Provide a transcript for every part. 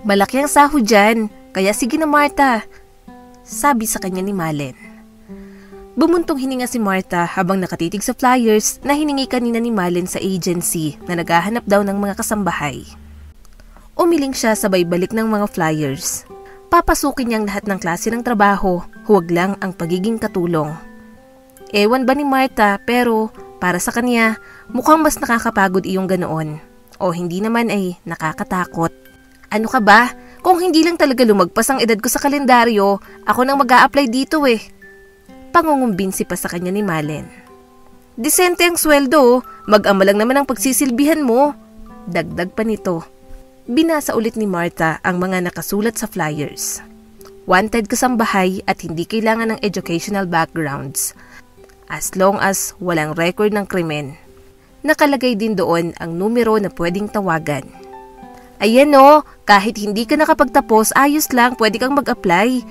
Malaki ang sahod dyan, kaya sige na Martha, sabi sa kanya ni Malen. Bumuntong hininga si Martha habang nakatitig sa flyers na hiningi kanina ni Malen sa agency na naghahanap daw ng mga kasambahay. Umiling siya sabay balik ng mga flyers. Papasukin niyang lahat ng klase ng trabaho, huwag lang ang pagiging katulong. Ewan ba ni Martha pero para sa kanya mukhang mas nakakapagod iyong ganoon. O hindi naman ay nakakatakot. Ano ka ba? Kung hindi lang talaga lumagpas ang edad ko sa kalendaryo, ako nang mag-a-apply dito eh. Pangungumbinsi pa sa kanya ni Malen. Disente ang sweldo, mag-ama lang naman ang pagsisilbihan mo. Dagdag pa nito. Binasa ulit ni Martha ang mga nakasulat sa flyers. Wanted kasambahay at hindi kailangan ng educational backgrounds. As long as walang record ng krimen. Nakalagay din doon ang numero na pwedeng tawagan. Ayan o, kahit hindi ka nakapagtapos, ayos lang, pwede kang mag-apply.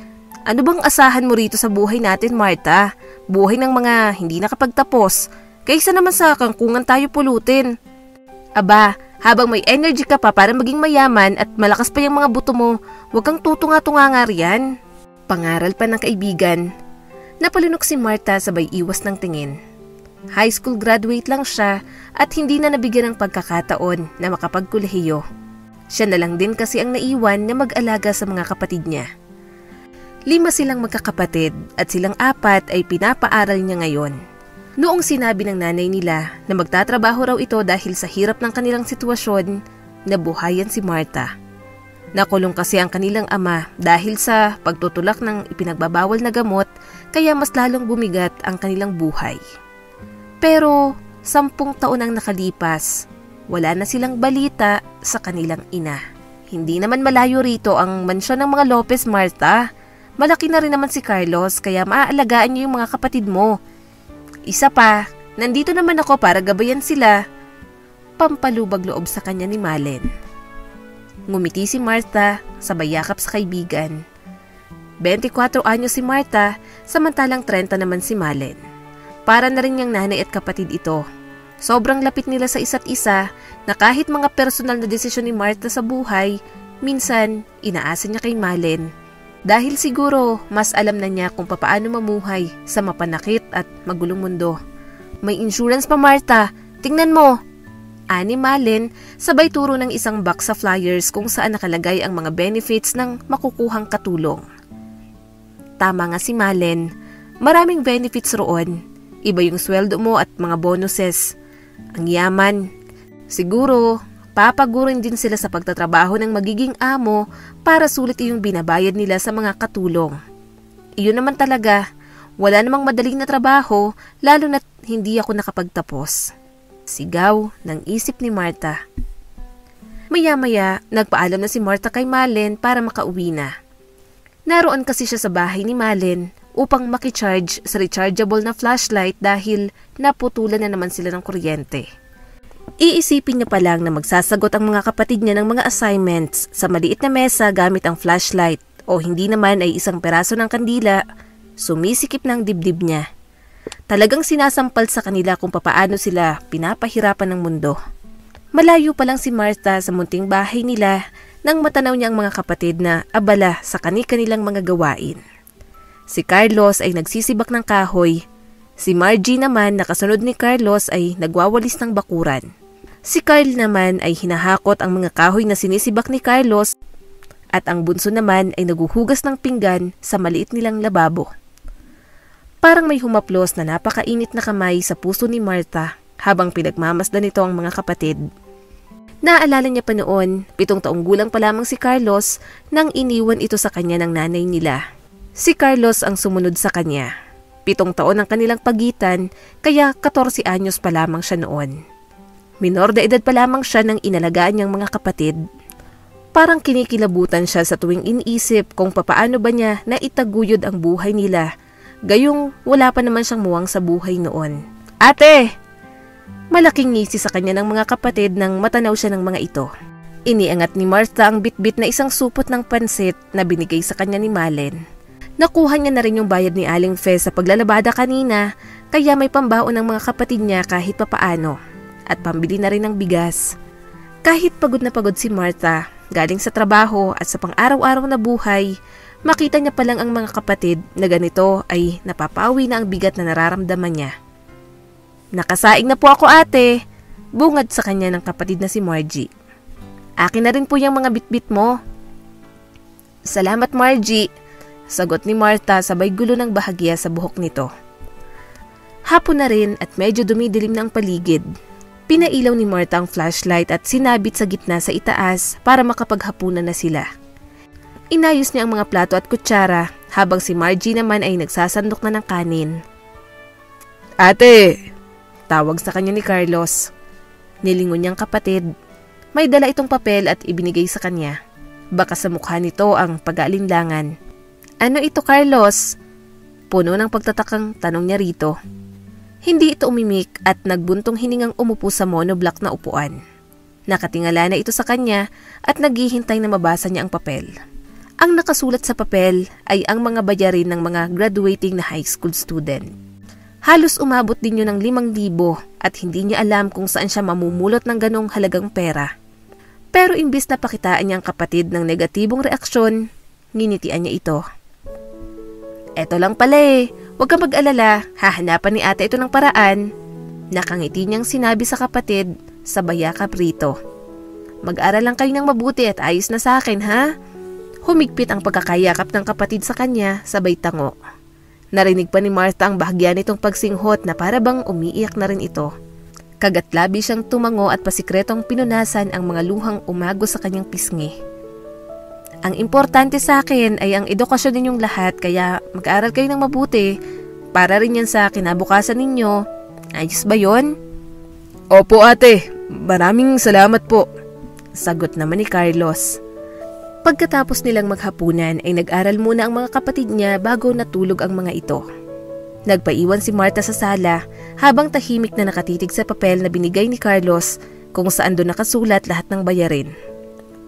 Ano bang asahan mo rito sa buhay natin, Martha? Buhay ng mga hindi nakapagtapos. Kaysa naman sa kangkungan tayo pulutin. Aba, habang may energy ka pa para maging mayaman at malakas pa yung mga buto mo, huwag kang tutunga-tunga nga riyan. Pangaral pa ng kaibigan. Napalunok si Martha sabay iwas ng tingin. High school graduate lang siya at hindi na nabigyan ng pagkakataon na makapagkolehiyo. Siya na lang din kasi ang naiwan na mag-alaga sa mga kapatid niya. 5 silang magkakapatid at silang 4 ay pinapaaral niya ngayon. Noong sinabi ng nanay nila na magtatrabaho raw ito dahil sa hirap ng kanilang sitwasyon, nabuhayan si Martha. Nakulong kasi ang kanilang ama dahil sa pagtutulak ng ipinagbabawal na gamot kaya mas lalong bumigat ang kanilang buhay. Pero 10 taon ang nakalipas, wala na silang balita sa kanilang ina. Hindi naman malayo rito ang mansyon ng mga Lopez, Martha. Malaki na rin naman si Carlos kaya maaalagaan niyo yung mga kapatid mo. Isa pa, nandito naman ako para gabayan sila. Pampalubag loob sa kanya ni Malen. Ngumiti si Martha sabay yakap sa kaibigan. 24 anyos si Martha, samantalang 30 naman si Malen. Para na rin niyang nanay at kapatid ito. Sobrang lapit nila sa isa't isa na kahit mga personal na desisyon ni Martha sa buhay, minsan inaasa niya kay Malen. Dahil siguro mas alam na niya kung papaano mamuhay sa mapanakit at magulong mundo. May insurance pa Martha, tingnan mo. Ani Malen, sabay turo ng isang box sa flyers kung saan nakalagay ang mga benefits ng makukuhang katulong. Tama nga si Malen, maraming benefits roon. Iba yung sweldo mo at mga bonuses. Ang yaman. Siguro, papagurin din sila sa pagtatrabaho ng magiging amo para sulit yung binabayad nila sa mga katulong. Iyon naman talaga, wala namang madaling na trabaho lalo na't hindi ako nakapagtapos. Sigaw ng isip ni Martha. Maya-maya, nagpaalam na si Martha kay Malen para makauwi na. Naroon kasi siya sa bahay ni Malen upang makicharge sa rechargeable na flashlight dahil naputulan na naman sila ng kuryente. Iisipin niya pa lang na magsasagot ang mga kapatid niya ng mga assignments sa maliit na mesa gamit ang flashlight o hindi naman ay isang peraso ng kandila, sumisikip ng dibdib niya. Talagang sinasampal sa kanila kung papaano sila pinapahirapan ng mundo. Malayo pa lang si Martha sa munting bahay nila nang matanaw niya ang mga kapatid na abala sa kani-kanilang mga gawain. Si Carlos ay nagsisibak ng kahoy. Si Margie naman nakasunod ni Carlos ay nagwawalis ng bakuran. Si Carl naman ay hinahakot ang mga kahoy na sinisibak ni Carlos at ang bunso naman ay naguhugas ng pinggan sa maliit nilang lababo. Parang may humaplos na napakainit na kamay sa puso ni Martha habang pinagmamasdan nito ang mga kapatid. Naalala niya pa noon, 7 taong gulang pa lamang si Carlos nang iniwan ito sa kanya ng nanay nila. Si Carlos ang sumunod sa kanya. 7 taon ang kanilang pagitan kaya 14 anyos pa lamang siya noon. Minor de edad pa lamang siya nang inalagaan niyang mga kapatid. Parang kinikilabutan siya sa tuwing iniisip kung papaano ba niya naitaguyod ang buhay nila. Gayong wala pa naman siyang muwang sa buhay noon. Ate! Malaking ngisi sa kanya ng mga kapatid nang matanaw siya ng mga ito. Iniangat ni Martha ang bitbit na isang supot ng pansit na binigay sa kanya ni Malen. Nakuha niya na rin yung bayad ni Aling Fez sa paglalabada kanina kaya may pambaon ng mga kapatid niya kahit papaano at pambili na rin ng bigas. Kahit pagod na pagod si Martha, galing sa trabaho at sa pang-araw-araw na buhay, makita niya palang ang mga kapatid na ganito ay napapawi na ang bigat na nararamdaman niya. "Nakasaing na po ako, ate," bungad sa kanya ng kapatid na si Margie. "Akin na rin po yung mga bitbit mo." "Salamat, Margie," sagot ni Martha sabay gulo ng bahagya sa buhok nito. Hapon na rin at medyo dumidilim na ang paligid. Pinailaw ni Martha ang flashlight at sinabit sa gitna sa itaas para makapaghapunan na sila. Inayos niya ang mga plato at kutsara habang si Margie naman ay nagsasandok na ng kanin. "Ate!" tawag sa kanya ni Carlos. Nilingon niyang kapatid. May dala itong papel at ibinigay sa kanya. Baka sa mukha nito ang pag-aalinlangan. "Ano ito, Carlos?" Puno ng pagtatakang tanong niya rito. Hindi ito umimik at nagbuntong hiningang umupo sa monoblock na upuan. Nakatingala na ito sa kanya at naghihintay na mabasa niya ang papel. Ang nakasulat sa papel ay ang mga bayarin ng mga graduating na high school student. Halos umabot din yun ng 5,000 at hindi niya alam kung saan siya mamumulot ng ganong halagang pera. Pero imbis na pakitaan niya ang kapatid ng negatibong reaksyon, nginitian niya ito. "Eto lang pala eh. Huwag kang mag-alala, hahanapan ni ate ito ng paraan." Nakangiti niyang sinabi sa kapatid sa bayakap rito. "Mag-aral lang kayo ng mabuti at ayos na sa akin, ha?" Humigpit ang pagkakayakap ng kapatid sa kanya sabay tango. Narinig pa ni Martha ang bahagya nitong pagsinghot na para bang umiiyak na rin ito. Kagatlabi siyang tumango at pasikretong pinunasan ang mga luhang umago sa kanyang pisngi. "Ang importante sa akin ay ang edukasyon ninyong lahat kaya mag-aral kayo ng mabuti para rin yan sa kinabukasan ninyo. Ayos ba yon?" "Opo ate, maraming salamat po," sagot naman ni Carlos. Pagkatapos nilang maghapunan ay nag-aral muna ang mga kapatid niya bago natulog ang mga ito. Nagpaiwan si Martha sa sala habang tahimik na nakatitig sa papel na binigay ni Carlos kung saan doon nakasulat lahat ng bayarin.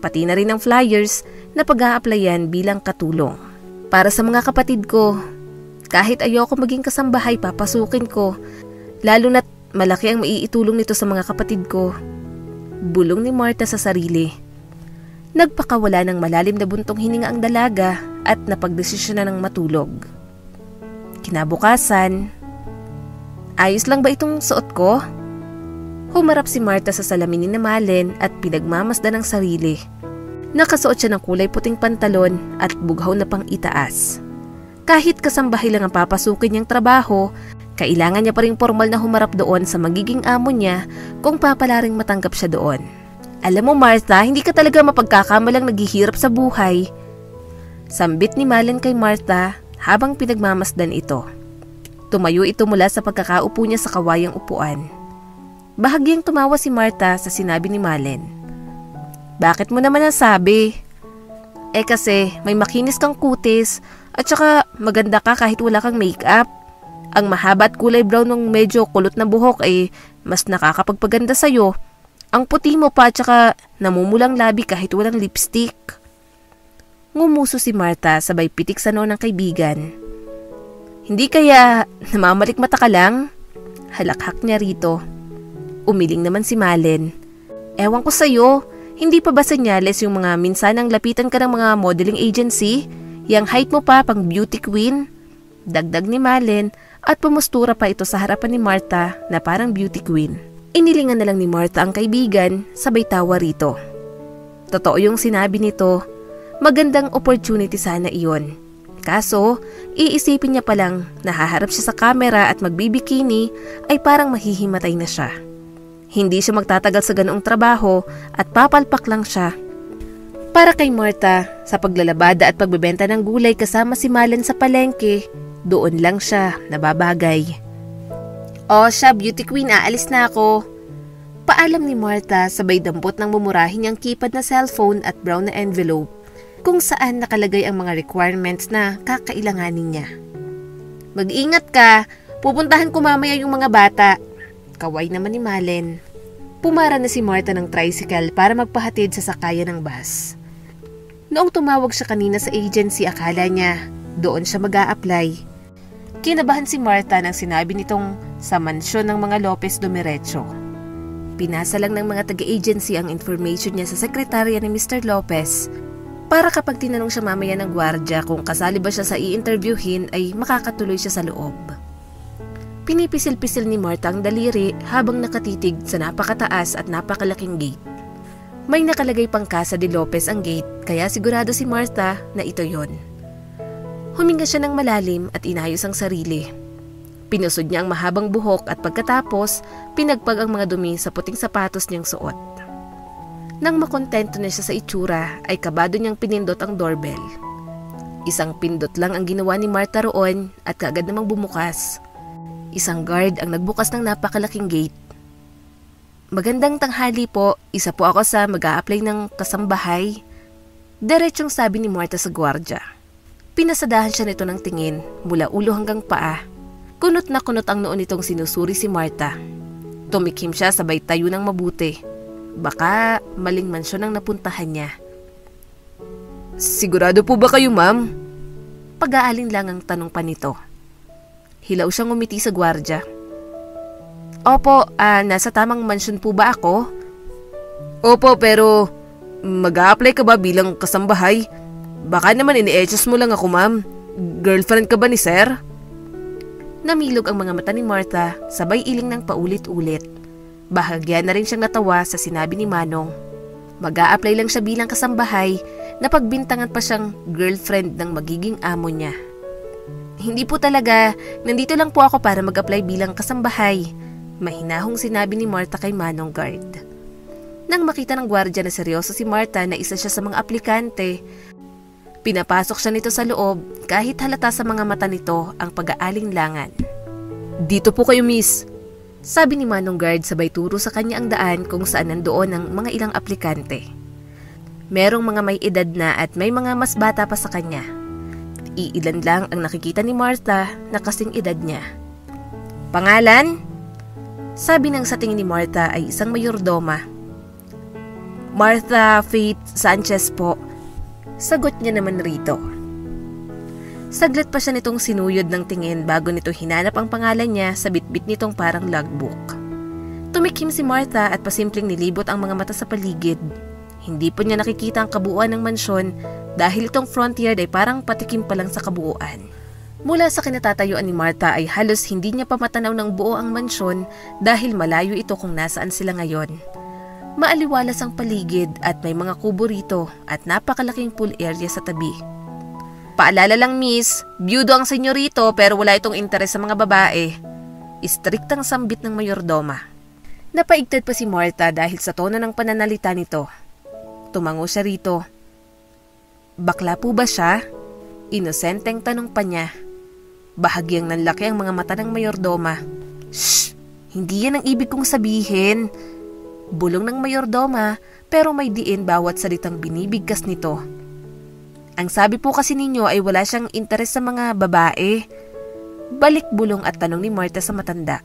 Pati na rin ang flyers na pag-a-applyan bilang katulong. "Para sa mga kapatid ko, kahit ayoko maging kasambahay papasukin ko, lalo na't malaki ang maiitulong nito sa mga kapatid ko." Bulong ni Martha sa sarili. Nagpakawala ng malalim na buntong hininga ang dalaga at napagdesisyon na ng matulog. Kinabukasan, "Ayos lang ba itong suot ko?" Humarap si Martha sa salamin ni Malen at pinagmamasdan ang sarili. Nakasuot siya ng kulay puting pantalon at bughaw na pang itaas. Kahit kasambahay lang ang papasukin niyang trabaho, kailangan niya pa ring formal na humarap doon sa magiging amo niya kung papalaring matanggap siya doon. "Alam mo Martha, hindi ka talaga mapagkakamalang naghihirap sa buhay." Sambit ni Malen kay Martha habang pinagmamasdan ito. Tumayo ito mula sa pagkakaupo niya sa kawayang upuan. Bahagyang tumawa si Martha sa sinabi ni Malen. "Bakit mo naman nasabi?" Kasi may makinis kang kutis at saka maganda ka kahit wala kang makeup. Ang mahaba at kulay brown ng medyo kulot na buhok ay mas nakakapagpaganda sa'yo. Ang puti mo pa at saka namumulang labi kahit walang lipstick." Ngumuso si Martha sabay pitik sa noo ng kaibigan. "Hindi kaya namamalikmata ka lang?" Halakhak niya rito. Umiling naman si Malen. "Ewan ko sa'yo, hindi pa ba senyales yung mga minsanang lapitan ka ng mga modeling agency? Yang height mo pa pang beauty queen?" Dagdag ni Malen at pumustura pa ito sa harapan ni Martha na parang beauty queen. Inilingan na lang ni Martha ang kaibigan sabay tawa rito. Totoo yung sinabi nito, magandang opportunity sana iyon. Kaso, iisipin niya palang nahaharap siya sa kamera at magbibikini ay parang mahihimatay na siya. Hindi siya magtatagal sa ganoong trabaho at papalpak lang siya. Para kay Martha, sa paglalabada at pagbebenta ng gulay kasama si Malen sa palengke, doon lang siya nababagay. "O siya, beauty queen, aalis na ako." Paalam ni Martha sabay dampot ng mumurahin niyang keypad na cellphone at brown na envelope kung saan nakalagay ang mga requirements na kakailanganin niya. "Mag-ingat ka, pupuntahan ko mamaya yung mga bata." Kaway naman ni Malen. Pumara na si Martha ng tricycle para magpahatid sa sakayan ng bus. Noong tumawag siya kanina sa agency, akala niya doon siya mag-a-apply. Kinabahan si Martha nang sinabi nitong sa mansyon ng mga Lopez Dumiretso. Pinasa lang ng mga taga-agency ang information niya sa sekretarya ni Mr. Lopez para kapag tinanong siya mamaya ng gwardya kung kasali ba siya sa i-interviewin ay makakatuloy siya sa loob. Pinipisil-pisil ni Martha ang daliri habang nakatitig sa napakataas at napakalaking gate. May nakalagay pang Casa de Lopez ang gate kaya sigurado si Martha na ito yon. Huminga siya ng malalim at inayos ang sarili. Pinusod niya ang mahabang buhok at pagkatapos pinagpag ang mga dumi sa puting sapatos niyang suot. Nang makontento na siya sa itsura ay kabado niyang pinindot ang doorbell. Isang pindot lang ang ginawa ni Martha roon at kaagad namang bumukas. Isang guard ang nagbukas ng napakalaking gate. "Magandang tanghali po, isa po ako sa mag-a-apply ng kasambahay." Diretsong sabi ni Martha sa gwardya. Pinasadahan siya nito ng tingin mula ulo hanggang paa. Kunot na kunot ang noon nitong sinusuri si Martha. Tumikhim siya sabay tayo ng mabuti. Baka maling mansyon ang napuntahan niya. "Sigurado po ba kayo, ma'am?" Pag-aalin lang ang tanong pa nito. Hilaw siyang umiti sa gwardya. "Opo, nasa tamang mansyon po ba ako?" "Opo, pero mag-a-apply ka ba bilang kasambahay? Baka naman ini-etchos mo lang ako, ma'am. Girlfriend ka ba ni sir?" Namilog ang mga mata ni Martha, sabay iling ng paulit-ulit. Bahagya na rin siyang natawa sa sinabi ni Manong. Mag-a-apply lang siya bilang kasambahay na pagbintangan pa siyang girlfriend ng magiging amo niya. "Hindi po talaga, nandito lang po ako para mag-apply bilang kasambahay," mahinahong sinabi ni Martha kay Manong guard. Nang makita ng gwardya na seryoso si Martha na isa siya sa mga aplikante, pinapasok siya nito sa loob kahit halata sa mga mata nito ang pag-aalinlangan. "Dito po kayo, miss," sabi ni Manong guard sabay turo sa kanya ang daan kung saan nandoon ang mga ilang aplikante. Merong mga may edad na at may mga mas bata pa sa kanya. Iilan lang ang nakikita ni Martha na kasing edad niya. "Pangalan?" Sabi ng sa tingin ni Martha ay isang mayordoma. "Martha Faith Sanchez po," sagot niya naman rito. Saglit pa siya nitong sinuyod ng tingin bago nito hinanap ang pangalan niya sa bitbit nitong parang logbook. Tumikim si Martha at pasimpleng nilibot ang mga mata sa paligid. Hindi po niya nakikita ang kabuuan ng mansyon dahil itong front yard ay parang patikim pa lang sa kabuuan. Mula sa kinatatayuan ni Martha ay halos hindi niya pa matanaw ng buo ang mansyon dahil malayo ito kung nasaan sila ngayon. Maaliwalas ang paligid at may mga kubo rito at napakalaking pool area sa tabi. "Paalala lang, miss, byudo ang senyorito pero wala itong interes sa mga babae." Istriktang sambit ng mayordoma. Napaigtad pa si Martha dahil sa tono ng pananalita nito. Tumango siya rito. "Bakla po ba siya?" Inosenteng tanong pa niya. Bahagyang nanlaki ang mga mata ng mayordoma. "Shh! Hindi yan ang ibig kong sabihin." Bulong ng mayordoma pero may diin bawat salitang binibigkas nito. "Ang sabi po kasi ninyo ay wala siyang interes sa mga babae." Balik bulong at tanong ni Martha sa matanda.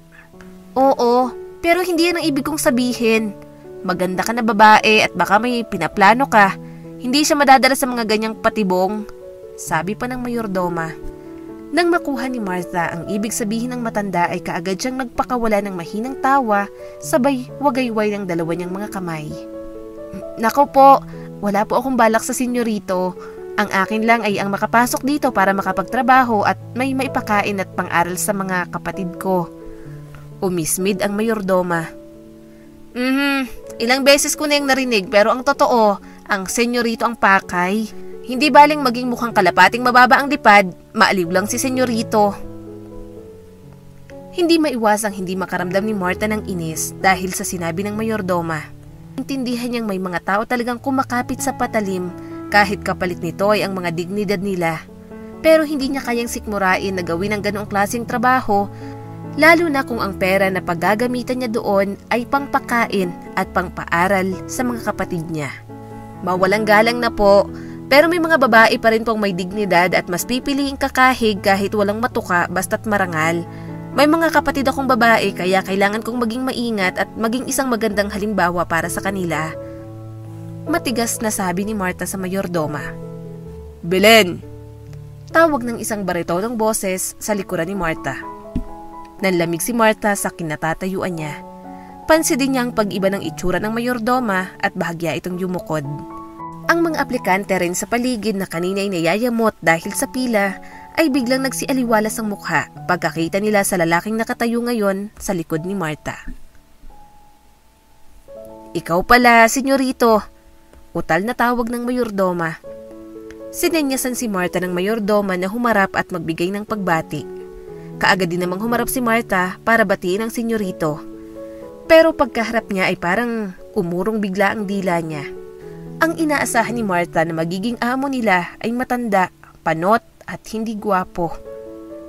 "Oo, pero hindi yan ang ibig kong sabihin. Maganda ka na babae at baka may pinaplano ka. Hindi siya madadala sa mga ganyang patibong," sabi pa ng mayordoma. Nang makuha ni Martha ang ibig sabihin ng matanda ay kaagad siyang nagpakawala ng mahinang tawa sabay wagayway ng dalawa niyang mga kamay. "Nako po, wala po akong balak sa senyorito. Ang akin lang ay ang makapasok dito para makapagtrabaho at may maipakain at pang-aral sa mga kapatid ko." Umismid ang mayordoma. Ilang beses ko na yung narinig pero ang totoo, ang senyorito ang pakay. Hindi baling maging mukhang kalapating mababa ang lipad, maaliw lang si senyorito." Hindi maiwasang hindi makaramdam ni Martha ng inis dahil sa sinabi ng mayordoma. Intindihan niyang may mga tao talagang kumakapit sa patalim kahit kapalit nito ay ang mga dignidad nila. Pero hindi niya kayang sikmurain na gawin ang ganoong klaseng trabaho, lalo na kung ang pera na paggagamitan niya doon ay pangpakain at pangpaaral sa mga kapatid niya. Mawalang galang na po, pero may mga babae pa rin pong may dignidad at mas pipiliing kakahig kahit walang matuka basta't marangal. May mga kapatid akong babae kaya kailangan kong maging maingat at maging isang magandang halimbawa para sa kanila. Matigas na sabi ni Martha sa mayordoma. "Belen!" Tawag ng isang baritonong boses sa likuran ni Martha. Nanlamig si Martha sa kinatatayuan niya. Napansin din niya ang pag-iba ng itsura ng mayordoma at bahagya itong yumukod. Ang mga aplikante rin sa paligid na kanina'y nayayamot dahil sa pila ay biglang nagsialiwalas ang mukha pagkakita nila sa lalaking nakatayo ngayon sa likod ni Martha. "Ikaw pala, senyorito," utal na tawag ng mayordoma. Sinenyasan si Martha ng mayordoma na humarap at magbigay ng pagbati. Kaagad din namang humarap si Martha para batiin ang senyorito. Pero pagkaharap niya ay parang umurong bigla ang dila niya. Ang inaasahan ni Martha na magiging amo nila ay matanda, panot at hindi gwapo.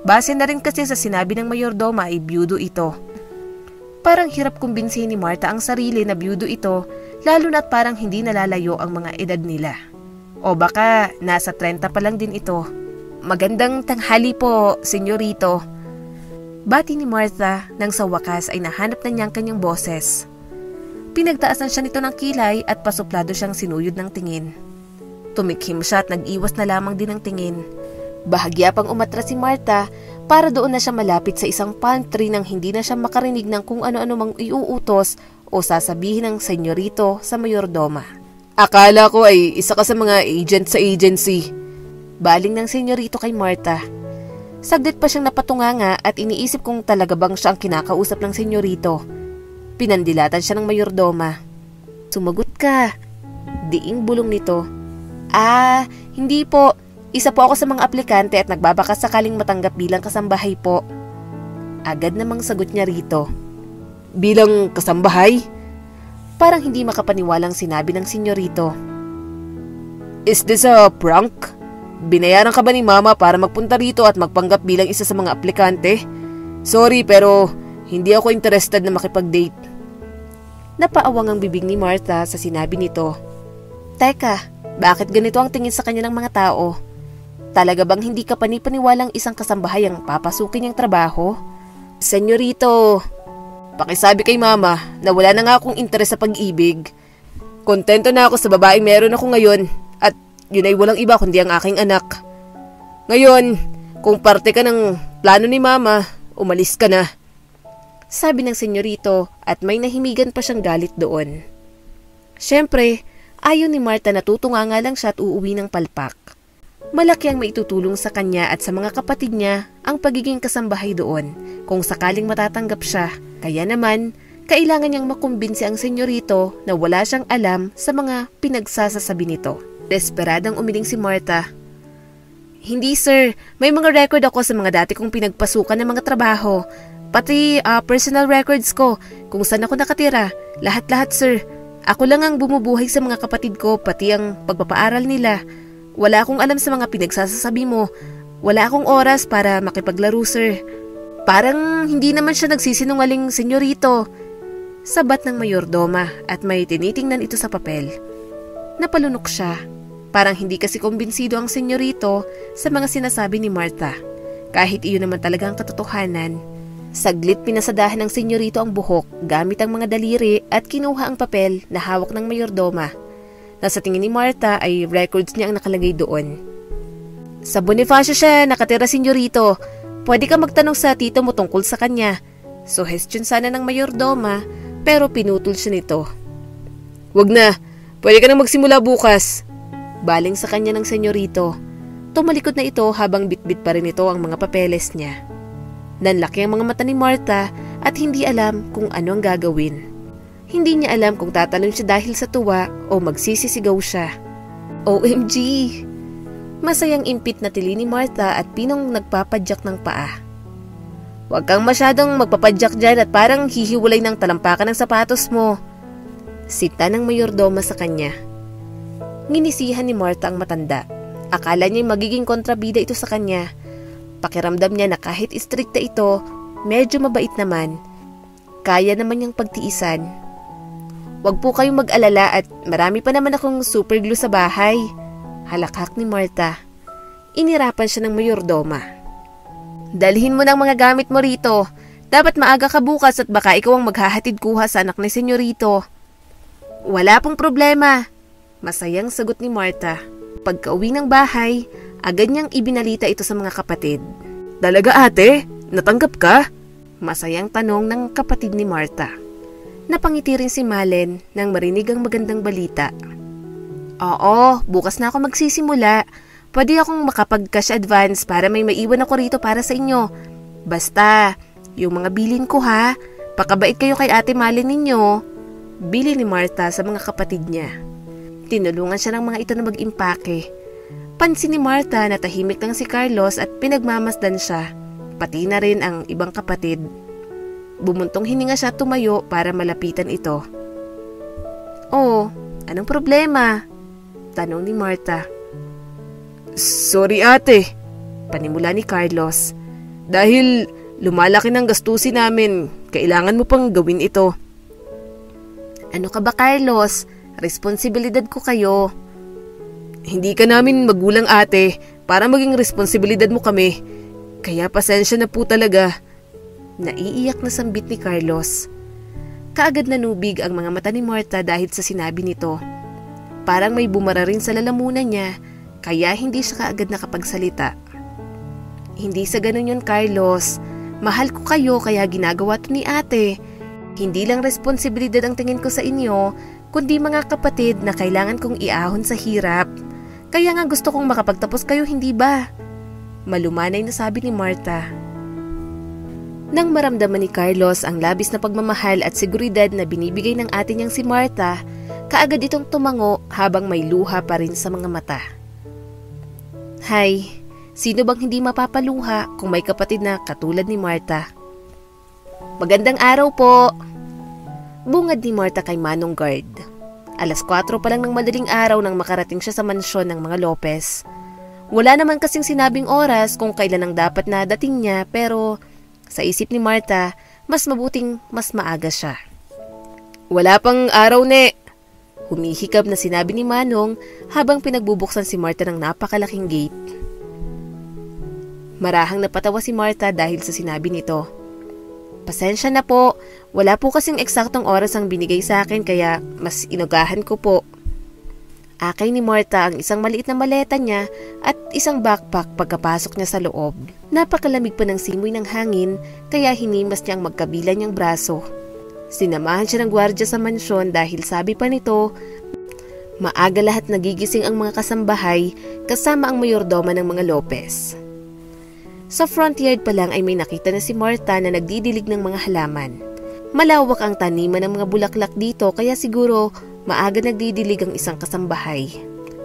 Base na rin kasi sa sinabi ng mayordoma ay byudo ito. Parang hirap kumbinsihin ni Martha ang sarili na byudo ito, lalo na't parang hindi nalalayo ang mga edad nila. O baka nasa 30 pa lang din ito. "Magandang tanghali po, senyorito." Bati ni Martha nang sa wakas ay nahanap na niya ang kanyang boses. Pinagtaasan siya nito ng kilay at pasuplado siyang sinuyod ng tingin. Tumikhim siya at nag-iwas na lamang din ng tingin. Bahagya pang umatras si Martha para doon na siya malapit sa isang palm tree nang hindi na siya makarinig ng kung ano-ano mang iuutos o sasabihin ng senyorito sa mayordoma. "Akala ko ay isa ka sa mga agent sa agency." Baling ng senyorito kay Martha. Saglit pa siyang napatunganga at iniisip kung talaga bang siya ang kinakausap ng senyorito. Pinandilatan siya ng mayordoma. "Sumagot ka." Diing bulong nito. Hindi po. Isa po ako sa mga aplikante at nagbabakas sakaling matanggap bilang kasambahay po." Agad namang sagot niya rito. "Bilang kasambahay?" Parang hindi makapaniwalang sinabi ng senyorito. "Is this a prank? Binayaran ka ba ni Mama para magpunta rito at magpanggap bilang isa sa mga aplikante? Sorry pero hindi ako interested na makipag-date." Napaawang ang bibig ni Martha sa sinabi nito. Teka, bakit ganito ang tingin sa kanya ng mga tao? Talaga bang hindi ka panipaniwalang isang kasambahay ang papasukin niyang trabaho? "Senyorito, pakisabi kay Mama na wala na nga akong interes sa pag-ibig. Kontento na ako sa babaeng meron ako ngayon at yun ay walang iba kundi ang aking anak. Ngayon, kung parte ka ng plano ni Mama, umalis ka na." Sabi ng senyorito at may nahimigan pa siyang galit doon. Siyempre, ayaw ni Martha na tutunganga lang siya at uuwi ng palpak. Malaki ang maitutulong sa kanya at sa mga kapatid niya ang pagiging kasambahay doon kung sakaling matatanggap siya. Kaya naman, kailangan niyang makumbinsi ang senyorito na wala siyang alam sa mga pinagsasasabi nito. Desperadang umiling si Martha. "Hindi sir, may mga record ako sa mga dati kong pinagpasukan ng mga trabaho. Pati personal records ko kung saan ako nakatira. Lahat-lahat sir. Ako lang ang bumubuhay sa mga kapatid ko pati ang pagpapaaral nila. Wala akong alam sa mga pinagsasasabi mo. Wala akong oras para makipaglaro sir." Parang hindi naman siya nagsisinungaling senyorito. Sabat ng mayordoma at may tinitingnan ito sa papel. Napalunok siya. Parang hindi kasi kumbinsido ang senyorito sa mga sinasabi ni Martha. Kahit iyon naman talaga ang katotohanan. Saglit pinasadahan ng senyorito ang buhok gamit ang mga daliri at kinuha ang papel na hawak ng mayordoma. Nasa tingin ni Martha ay records niya ang nakalagay doon. "Sa Bonifacio siya nakatira senyorito. Pwede ka magtanong sa tito mo tungkol sa kanya." Suhestyon sana ng mayordoma pero pinutol siya nito. "Wag na. Pwede ka nang magsimula bukas." Baling sa kanya ng senyorito. Tumalikod na ito habang bitbit pa rin ito ang mga papeles niya. Nanlaki ang mga mata ni Martha at hindi alam kung ano ang gagawin. Hindi niya alam kung tatalon siya dahil sa tuwa o magsisisigaw siya. OMG! Masayang impit na tili ni Martha at pinong nagpapadyak ng paa. "Huwag kang masyadong magpapadyak dyan at parang hihiwalay ng talampakan ng sapatos mo." Sita ng mayordoma sa kanya. Nginisihan ni Martha ang matanda. Akala niya magiging kontrabida ito sa kanya. Pakiramdam niya na kahit istrikta ito, medyo mabait naman. Kaya naman niyang pagtiisan. "Huwag po kayong mag-alala at marami pa naman akong super glue sa bahay." Halakhak ni Martha. Inirapan siya ng mayordoma. "Dalhin mo ng mga gamit mo rito. Dapat maaga ka bukas at baka ikaw ang maghahatid kuha sa anak ni senyorito." "Wala pong problema." Masayang sagot ni Martha. Pagka-uwi ng bahay, agad niyang ibinalita ito sa mga kapatid. "Talaga ate? Natanggap ka?" Masayang tanong ng kapatid ni Martha. Napangiti rin si Malen nang marinig ang magandang balita. Oo, bukas na ako magsisimula. Pwede akong makapag-cash advance para may maiwan ako rito para sa inyo. Basta, yung mga bilin ko ha, pakabait kayo kay Ate Malen ninyo. Bili ni Martha sa mga kapatid niya. Tinulungan siya ng mga ito na mag-impake. Pansin ni Martha na tahimik lang si Carlos at pinagmamasdan siya, pati na rin ang ibang kapatid. Bumuntong hininga siya tumayo para malapitan ito. Oh, anong problema? Tanong ni Martha. Sorry ate, panimula ni Carlos. Dahil lumalaki ng gastusin namin, kailangan mo pang gawin ito. Ano ka ba Carlos? Responsibilidad ko kayo. Hindi ka namin magulang ate, para maging responsibilidad mo kami. Kaya pasensya na po talaga. Naiiyak na sambit ni Carlos. Kaagad nanubig ang mga mata ni Martha dahil sa sinabi nito. Parang may bumara rin sa lalamunan niya, kaya hindi siya kaagad nakapagsalita. Hindi sa ganun yun Carlos. Mahal ko kayo kaya ginagawa to ni ate. Hindi lang responsibilidad ang tingin ko sa inyo, kundi mga kapatid na kailangan kong iahon sa hirap. Kaya nga gusto kong makapagtapos kayo, hindi ba? Malumanay na sabi ni Martha. Nang maramdaman ni Carlos ang labis na pagmamahal at seguridad na binibigay ng ate niyang si Martha, kaagad itong tumango habang may luha pa rin sa mga mata. Hay, sino bang hindi mapapaluha kung may kapatid na katulad ni Martha? Magandang araw po! Bungad ni Martha kay Manong Guard. 4:00 pa lang ng madaling araw nang makarating siya sa mansyon ng mga Lopez. Wala naman kasing sinabing oras kung kailan ang dapat na dating niya pero sa isip ni Martha, mas mabuting mas maaga siya. Wala pang araw ne! Humihikab na sinabi ni Manong habang pinagbubuksan si Martha ng napakalaking gate. Marahang napatawa si Martha dahil sa sinabi nito. Pasensya na po, wala po kasing eksaktong oras ang binigay sa akin kaya mas inugahan ko po. Akay ni Martha ang isang maliit na maleta niya at isang backpack pagkapasok niya sa loob. Napakalamig pa ng simoy ng hangin kaya hinimas niyang magkabilan niyang braso. Sinamahan siya ng gwardiya sa mansyon dahil sabi pa nito, maaga lahat nagigising ang mga kasambahay kasama ang mayordoma ng mga Lopez. Sa front yard pa lang ay may nakita na si Martha na nagdidilig ng mga halaman. Malawak ang taniman ng mga bulaklak dito kaya siguro maaga nagdidilig ang isang kasambahay.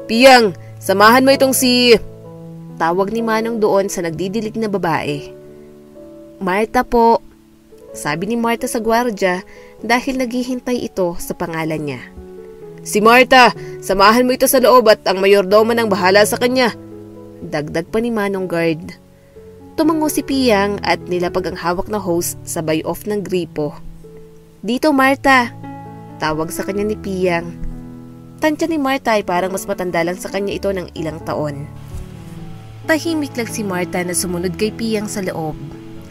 Piyang, samahan mo itong si... Tawag ni Manong doon sa nagdidilig na babae. Martha po, sabi ni Martha sa gwardiya dahil naghihintay ito sa pangalan niya. Si Martha, samahan mo ito sa loob at ang mayordoma nang bahala sa kanya. Dagdag pa ni Manong Guard. Tumango si Piyang at nilapag ang hawak na hose sabay off ng gripo. Dito Martha, tawag sa kanya ni Piyang. Tansya ni Martha ay parang mas matanda lang sa kanya ito ng ilang taon. Tahimik lang si Martha na sumunod kay Piyang sa loob.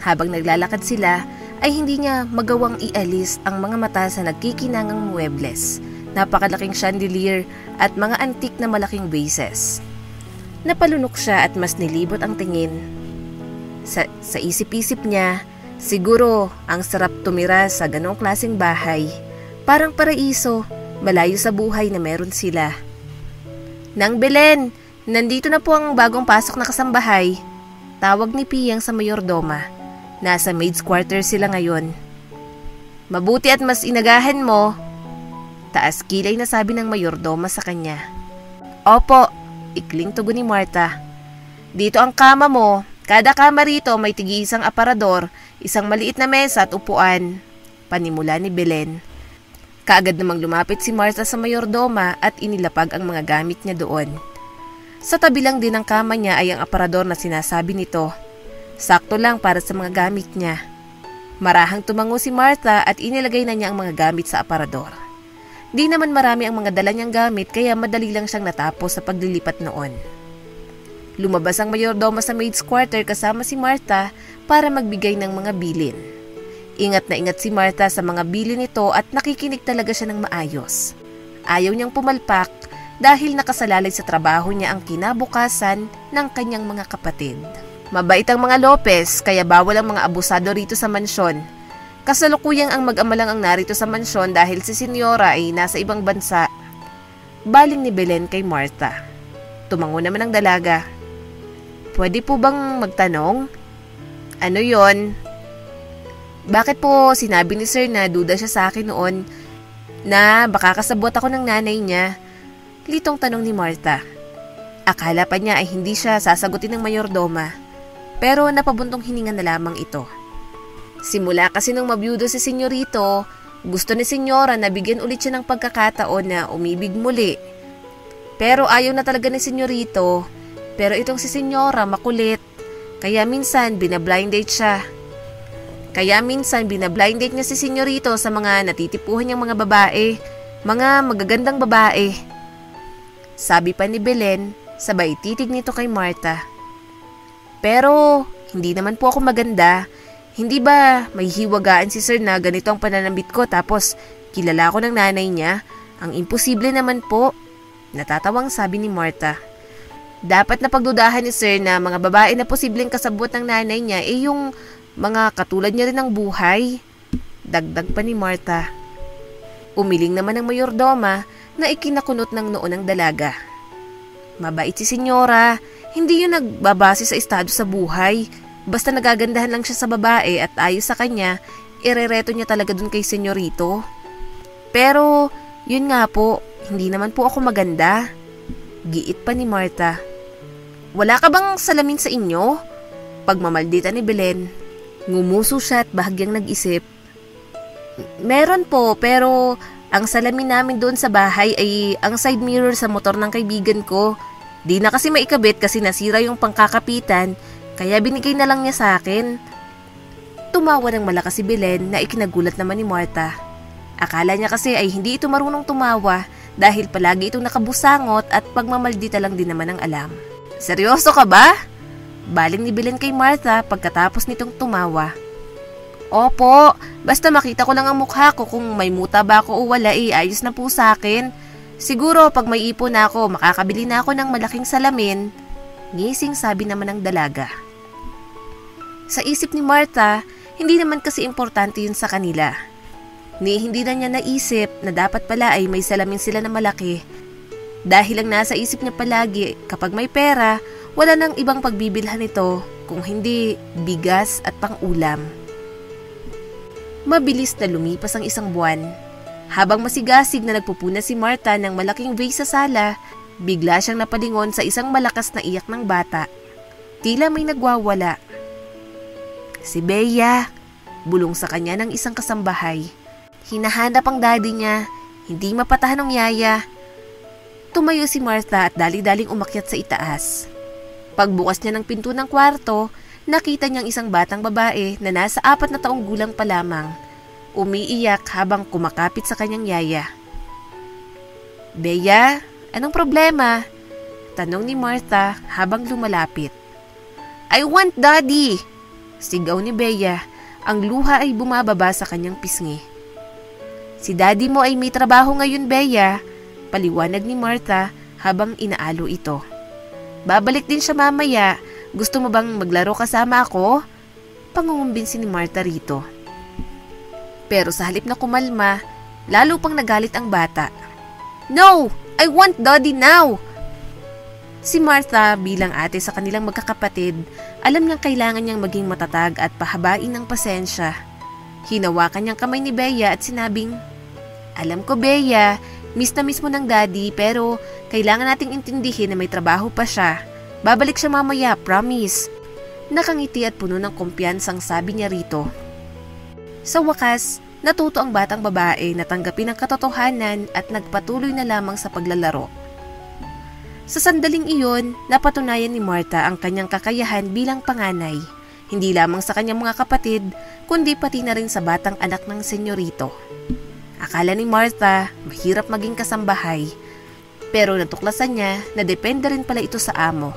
Habang naglalakad sila ay hindi niya magawang ialis ang mga mata sa nagkikinangang muebles, napakalaking chandelier at mga antik na malaking vases. Napalunok siya at mas nilibot ang tingin. Sa isip-isip niya, siguro ang sarap tumira sa ganong klaseng bahay. Parang paraiso, malayo sa buhay na meron sila. Nang Belen, nandito na po ang bagong pasok na kasambahay. Tawag ni Piyang sa mayordoma. Nasa maid's quarter sila ngayon. Mabuti at mas inagahan mo. Taas kilay na sabi ng mayordoma sa kanya. Opo, ikling tugon ni Martha. Dito ang kama mo. Kada kama rito may tig-iisang aparador, isang maliit na mesa at upuan. Panimula ni Belen. Kaagad namang lumapit si Martha sa mayordoma at inilapag ang mga gamit niya doon. Sa tabi lang din ng kama niya ay ang aparador na sinasabi nito. Sakto lang para sa mga gamit niya. Marahang tumango si Martha at inilagay na niya ang mga gamit sa aparador. Di naman marami ang mga dala niyang gamit kaya madali lang siyang natapos sa paglilipat noon. Lumabas ang mayordoma sa maid's quarter kasama si Martha para magbigay ng mga bilin. Ingat na ingat si Martha sa mga bilin nito at nakikinig talaga siya ng maayos. Ayaw niyang pumalpak dahil nakasalalay sa trabaho niya ang kinabukasan ng kanyang mga kapatid. Mabait ang mga Lopez kaya bawal ang mga abusado rito sa mansyon. Kasalukuyang ang mag-ama lang ang narito sa mansyon dahil si Senyora ay nasa ibang bansa. Baling ni Belen kay Martha. Tumango naman ang dalaga. Pwede po bang magtanong? Ano yon? Bakit po sinabi ni Sir na duda siya sa akin noon na baka kasabot ako ng nanay niya? Litong tanong ni Martha. Akala pa niya ay hindi siya sasagutin ng mayordoma, pero napabuntong hininga na lamang ito. Simula kasi nung mabiyudo si Senyorito, gusto ni Senyora na bigyan ulit siya ng pagkakataon na umibig muli. Pero ayaw na talaga ni Senyorito, pero itong si Senyora makulit, kaya minsan binablind date siya. Kaya minsan binablind date niya si Senyorito sa mga natitipuhan niyang mga babae, mga magagandang babae. Sabi pa ni Belen, sabay titig nito kay Martha. Pero hindi naman po ako maganda. Hindi ba may hiwagaan si Sir na ganito ang pananambit ko tapos kilala ko ng nanay niya? Ang imposible naman po. Natatawang sabi ni Martha. Dapat na pagdudahan ni Sir na mga babae na posibleng kasabot ng nanay niya ay yung mga katulad niya rin ng buhay. Dagdag pa ni Martha. Umiling naman ang mayordoma na ikinakunot ng noo ng dalaga. Mabait si Senyora, hindi yun nagbabase sa estado sa buhay. Basta nagagandahan lang siya sa babae at ayos sa kanya, irereto niya talaga dun kay Senyorito. Pero, yun nga po, hindi naman po ako maganda. Giit pa ni Martha. Wala ka bang salamin sa inyo? Pagmamaldita ni Belen. Ngumuso siya at bahagyang nag-isip. Meron po, pero ang salamin namin doon sa bahay ay ang side mirror sa motor ng kaibigan ko. Di na kasi maikabit kasi nasira yung pangkakapitan, kaya binigay na lang niya sa akin. Tumawa ng malakas si Belen na ikinagulat naman ni Martha. Akala niya kasi ay hindi ito marunong tumawa dahil palagi itong nakabusangot at pagmamaldita lang din naman ang alam. Seryoso ka ba? Baling ni Belen kay Martha pagkatapos nitong tumawa. Opo, basta makita ko lang ang mukha ko kung may muta ba ako o wala ayos na po sa akin. Siguro pag may ipon na ako, makakabili na ako ng malaking salamin. Ngising sabi naman ng dalaga. Sa isip ni Martha, hindi naman kasi importante yun sa kanila. Hindi na niya naisip na dapat pala ay may salamin sila na malaki. Dahil lang nasa isip niya palagi kapag may pera, wala nang ibang pagbibilhan nito kung hindi bigas at pang-ulam. Mabilis na lumipas ang isang buwan. Habang masigasig na nagpupuna si Martha ng malaking vase sa sala, bigla siyang napalingon sa isang malakas na iyak ng bata. Tila may nagwawala. Si Bea, bulong sa kanya ng isang kasambahay. Hinahanap ang daddy niya, hindi mapatahan ng yaya. Tumayo si Martha at dali-daling umakyat sa itaas. Pagbukas niya ng pinto ng kwarto, nakita niyang isang batang babae na nasa 4 na taong gulang pa lamang. Umiiyak habang kumakapit sa kanyang yaya. Bea, anong problema? Tanong ni Martha habang lumalapit. I want daddy! Sigaw ni Bea, ang luha ay bumababa sa kanyang pisngi. Si daddy mo ay may trabaho ngayon, Bea, paliwanag ni Martha habang inaalo ito. Babalik din siya mamaya. Gusto mo bang maglaro kasama ako? Pangungumbinsi ni Martha rito. Pero sa halip na kumalma, lalo pang nagalit ang bata. No! I want daddy now! Si Martha bilang ate sa kanilang magkakapatid, alam niyang kailangan niyang maging matatag at pahabain ng pasensya. Hinawakan niyang kamay ni Bea at sinabing, Alam ko Bea, miss na miss mo ng daddy pero kailangan nating intindihin na may trabaho pa siya. Babalik siya mamaya, promise. Nakangiti at puno ng kumpiyansang sabi niya rito. Sa wakas, natuto ang batang babae na tanggapin ang katotohanan at nagpatuloy na lamang sa paglalaro. Sa sandaling iyon, napatunayan ni Martha ang kanyang kakayahan bilang panganay, hindi lamang sa kanyang mga kapatid, kundi pati na rin sa batang anak ng senyorito. Akala ni Martha, mahirap maging kasambahay, pero natuklasan niya na depende rin pala ito sa amo.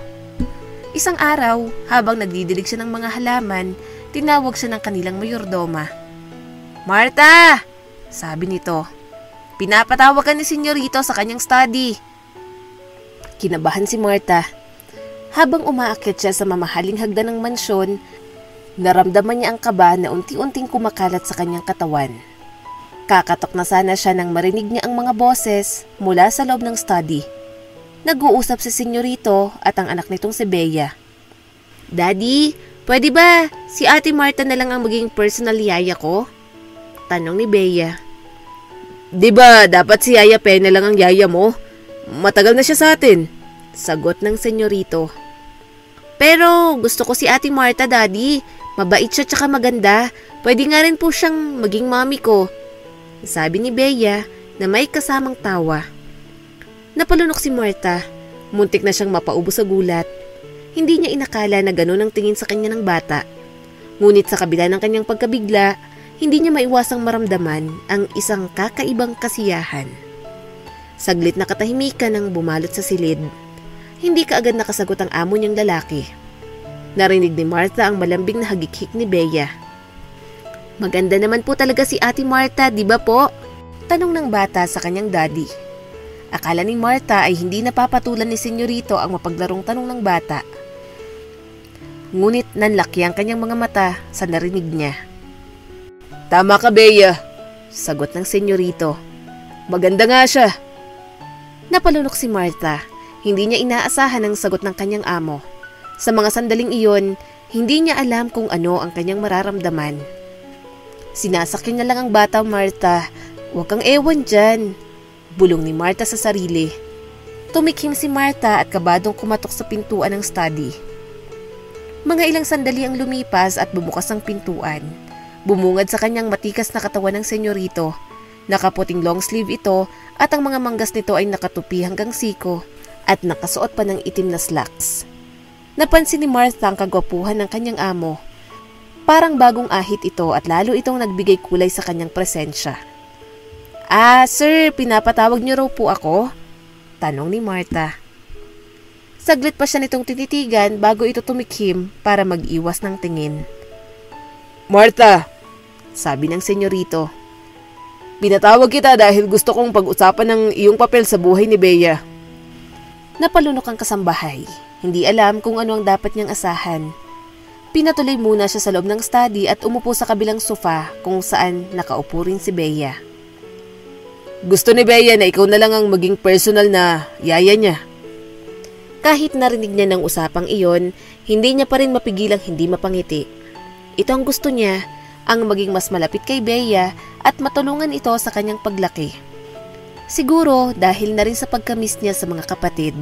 Isang araw, habang nagdidilig siya ng mga halaman, tinawag siya ng kanilang mayordoma. Martha! Sabi nito. Pinapatawag ka ni senyorito sa kanyang study. Kinabahan si Martha. Habang umaakyat siya sa mamahaling hagdan ng mansyon, Naramdaman niya ang kaba na unti-unting kumakalat sa kanyang katawan. Kakatok na sana siya nang marinig niya ang mga boses mula sa loob ng study. Nag-uusap si Senyorito at ang anak nitong si Bea. "Daddy, pwede ba si Ate Marta na lang ang maging personal yaya ko?" Tanong ni Bea. "Di ba dapat si Yaya Pena lang ang yaya mo? Matagal na siya sa atin," sagot ng Senyorito. "Pero gusto ko si Ate Marta, Daddy. Mabait siya tsaka maganda. Pwede nga rin po siyang maging mami ko," sabi ni Bea na may kasamang tawa. Napalunok si Marta. Muntik na siyang mapaubo sa gulat. Hindi niya inakala na gano'n ang tingin sa kanya ng bata. Ngunit sa kabila ng kanyang pagkabigla, hindi niya maiwasang maramdaman ang isang kakaibang kasiyahan. Saglit na katahimikan ang bumalot sa silid. Hindi kaagad nakasagot ang amo niyang lalaki. Narinig ni Martha ang malambing na hagik-hik ni Bea. "Maganda naman po talaga si Ate Marta, di ba po?" Tanong ng bata sa kanyang daddy. Akala ni Martha ay hindi napapatulan ni Senyorito ang mapaglarong tanong ng bata. Ngunit nanlaki ang kanyang mga mata sa narinig niya. "Tama ka, Bea," sagot ng Senyorito. "Maganda nga siya." Napalunok si Martha. Hindi niya inaasahan ang sagot ng kanyang amo. Sa mga sandaling iyon, hindi niya alam kung ano ang kanyang mararamdaman. "Sinasakyan na lang ang bata, Martha. Huwag kang ewan dyan," bulong ni Martha sa sarili. Tumikhim si Martha at kabadong kumatok sa pintuan ng study. Mga ilang sandali ang lumipas at bumukas ang pintuan. Bumungad sa kanyang matikas na katawan ng Senyorito. Nakaputing long sleeve ito at ang mga manggas nito ay nakatupi hanggang siko at nakasuot pa ng itim na slacks. Napansin ni Martha ang kagwapuhan ng kanyang amo. Parang bagong ahit ito at lalo itong nagbigay kulay sa kanyang presensya. Sir, pinapatawag niyo raw po ako?" tanong ni Martha. Saglit pa siya nitong tinitigan bago ito tumikhim para mag-iwas ng tingin. "Martha," sabi ng Senyorito, "pinatawag kita dahil gusto kong pag-usapan ng iyong papel sa buhay ni Bea." Napalunok ang kasambahay. Hindi alam kung ano ang dapat niyang asahan. Pinatuloy muna siya sa loob ng study at umupo sa kabilang sofa kung saan nakaupo rin si Bea. "Gusto ni Bea na ikaw na lang ang maging personal na yaya niya." Kahit narinig niya ng usapang iyon, hindi niya pa rin mapigilang hindi mapangiti. Ito ang gusto niya, ang maging mas malapit kay Bea at matulungan ito sa kanyang paglaki. Siguro dahil na rin sa pagkamiss niya sa mga kapatid.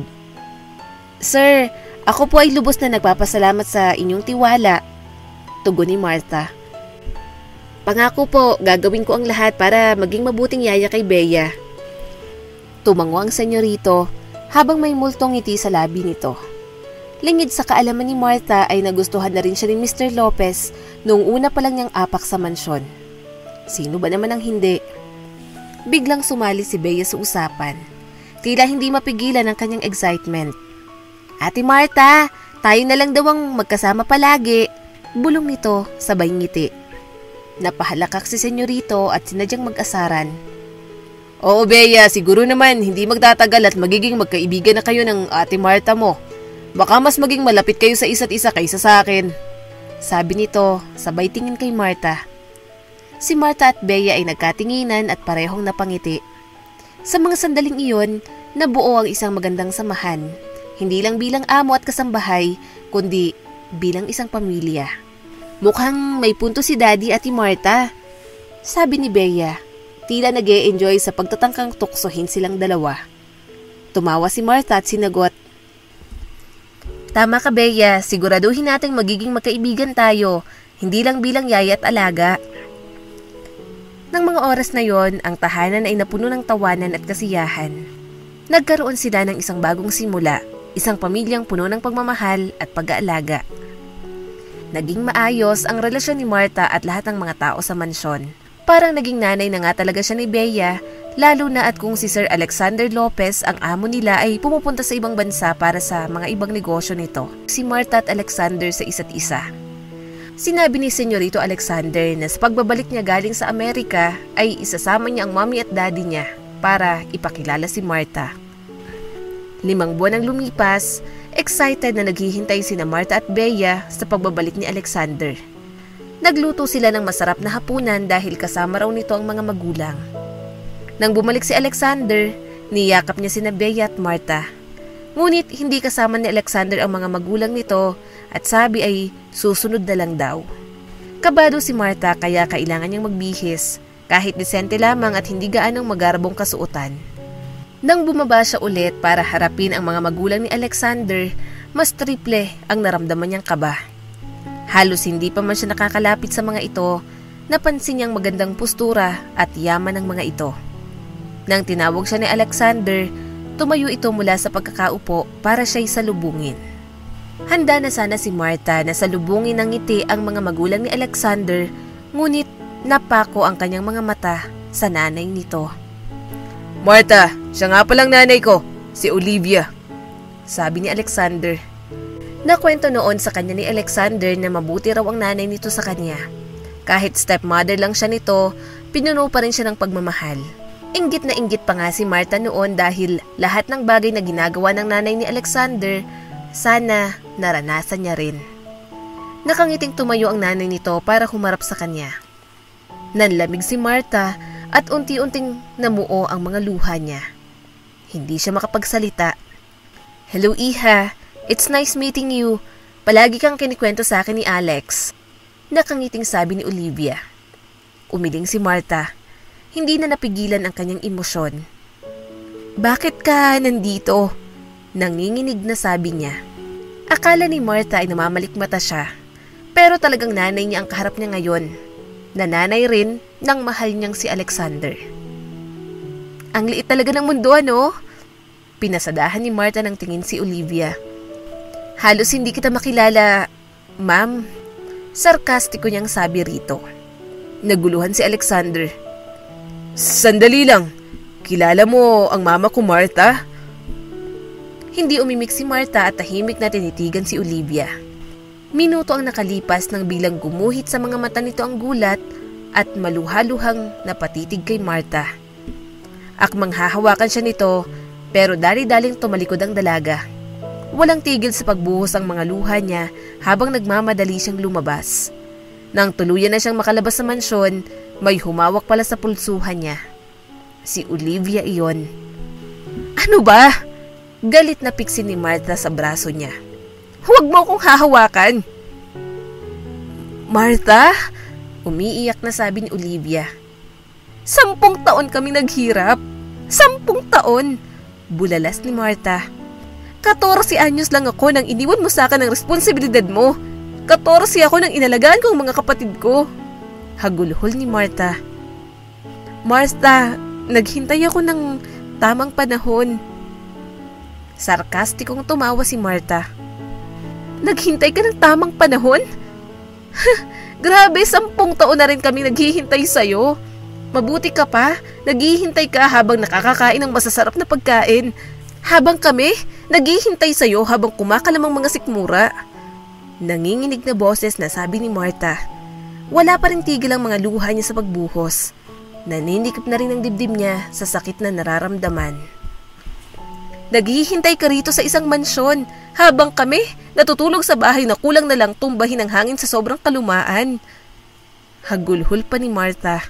"Sir, ako po ay lubos na nagpapasalamat sa inyong tiwala," tugon ni Martha. "Pangako po, gagawin ko ang lahat para maging mabuting yaya kay Bea." Tumango ang Senyorito habang may multong ngiti sa labi nito. Lingid sa kaalaman ni Martha ay nagustuhan na rin siya ni Mr. Lopez noong una pa lang niyang apak sa mansyon. Sino ba naman ang hindi? Biglang sumali si Bea sa usapan. Tila hindi mapigilan ang kanyang excitement. "Ate Martha, tayo na lang daw ang magkasama palagi," bulong nito sabay ngiti. Napahalakak si Senyorito at sinadyang mag-asaran. "Oo, Bea, siguro naman hindi magtatagal at magiging magkaibigan na kayo ng Ate Martha mo. Baka mas maging malapit kayo sa isa't isa kaysa sa akin," sabi nito sabay tingin kay Martha. Si Martha at Bea ay nagkatinginan at parehong napangiti. Sa mga sandaling iyon, nabuo ang isang magandang samahan. Hindi lang bilang amo at kasambahay, kundi bilang isang pamilya. "Mukhang may punto si Daddy at Martha," sabi ni Bea. Tila nag-e-enjoy sa pagtatangkang tuksohin silang dalawa. Tumawa si Martha at sinagot, "Tama ka, Bea. Siguraduhin nating magiging magkaibigan tayo, hindi lang bilang yaya at alaga." Nang mga oras na yon, ang tahanan ay napuno ng tawanan at kasiyahan. Nagkaroon sila ng isang bagong simula, isang pamilyang puno ng pagmamahal at pag-aalaga. Naging maayos ang relasyon ni Martha at lahat ng mga tao sa mansyon. Parang naging nanay na nga talaga siya ni Bea, lalo na at kung si Sir Alexander Lopez ang amo nila ay pumupunta sa ibang bansa para sa mga ibang negosyo nito. Si Martha at Alexander sa isa't isa. Sinabi ni Senyorito Alexander na sa pagbabalik niya galing sa Amerika ay isasama niya ang mommy at daddy niya para ipakilala si Martha. 5 buwan ang lumipas, excited na naghihintay sina Martha at Bea sa pagbabalik ni Alexander. Nagluto sila ng masarap na hapunan dahil kasama raw nito ang mga magulang. Nang bumalik si Alexander, niyakap niya sina Bea at Martha. Ngunit hindi kasama ni Alexander ang mga magulang nito at sabi ay susunod na lang daw. Kabado si Martha kaya kailangan niyang magbihis kahit disente lamang at hindi gaanong magarbong kasuotan. Nang bumaba siya ulit para harapin ang mga magulang ni Alexander, mas triple ang naramdaman niyang kaba. Halos hindi pa man siya nakakalapit sa mga ito, napansin niyang magandang postura at yaman ng mga ito. Nang tinawag siya ni Alexander, tumayo ito mula sa pagkakaupo para siya'y salubungin. Handa na sana si Martha na salubungin ng ngiti ang mga magulang ni Alexander, ngunit napako ang kanyang mga mata sa nanay nito. Martha, siya nga palang nanay ko, si Olivia, sabi ni Alexander. Nakwento noon sa kanya ni Alexander na mabuti raw ang nanay nito sa kanya. Kahit stepmother lang siya nito, pinuno pa rin siya ng pagmamahal. Inggit na inggit pa nga si Martha noon dahil lahat ng bagay na ginagawa ng nanay ni Alexander, sana naranasan niya rin. Nakangiting tumayo ang nanay nito para humarap sa kanya. Nanlamig si Martha at unti-unting namuo ang mga luha niya. Hindi siya makapagsalita. "Hello, Iha. It's nice meeting you. Palagi kang kinikwento sa akin ni Alex." Nakangiting sabi ni Olivia. Umiling si Martha. Hindi na napigilan ang kanyang emosyon. "Bakit ka nandito?" Nanginginig na sabi niya. Akala ni Martha ay namamalikmata siya. Pero talagang nanay niya ang kaharap niya ngayon. Nananay rin ng mahal niyang si Alexander. "Ang liit talaga ng mundo, ano?" Pinasadahan ni Martha ng tingin si Olivia. "Halos hindi kita makilala, ma'am." Sarkastiko niyang sabi rito. Naguluhan si Alexander. "Sandali lang, kilala mo ang mama ko, Martha?" Hindi umimik si Martha at tahimik na tinitigan si Olivia. Minuto ang nakalipas nang bilang gumuhit sa mga mata nito ang gulat at maluhaluhang napatitig kay Martha. Akmang hahawakan siya nito pero dali-daling tumalikod ang dalaga. Walang tigil sa pagbuhos ang mga luha niya habang nagmamadali siyang lumabas. Nang tuluyan na siyang makalabas sa mansyon, may humawak pala sa pulsuhan niya. Si Olivia iyon. "Ano ba?" Galit na piksin ni Martha sa braso niya. "Huwag mo akong hahawakan!" "Martha?" Umiiyak na sabi ni Olivia. 10 taon kaming naghirap. 10 taon! Bulalas ni Martha. 14 anyos lang ako nang iniwan mo sa akin ang responsibilidad mo. 14 ako nang inalagaan ko ang mga kapatid ko. Hagulhol ni Martha. "Martha, naghintay ako ng tamang panahon." Sarkastikong tumawa si Martha. "Naghintay ka ng tamang panahon? Grabe, 10 taon na rin kami naghihintay sa'yo. Mabuti ka pa, naghihintay ka habang nakakakain ng masasarap na pagkain. Habang kami, naghihintay sa'yo habang kumakalamang mga sikmura." Nanginginig na boses na sabi ni Martha. Wala pa rin tigil ang mga luha niya sa pagbuhos. Naninikip na rin ang dibdib niya sa sakit na nararamdaman. "Naghihintay ka rito sa isang mansyon habang kami natutulog sa bahay na kulang na lang tumbahin ng hangin sa sobrang kalumaan." Hagulhol pa ni Martha.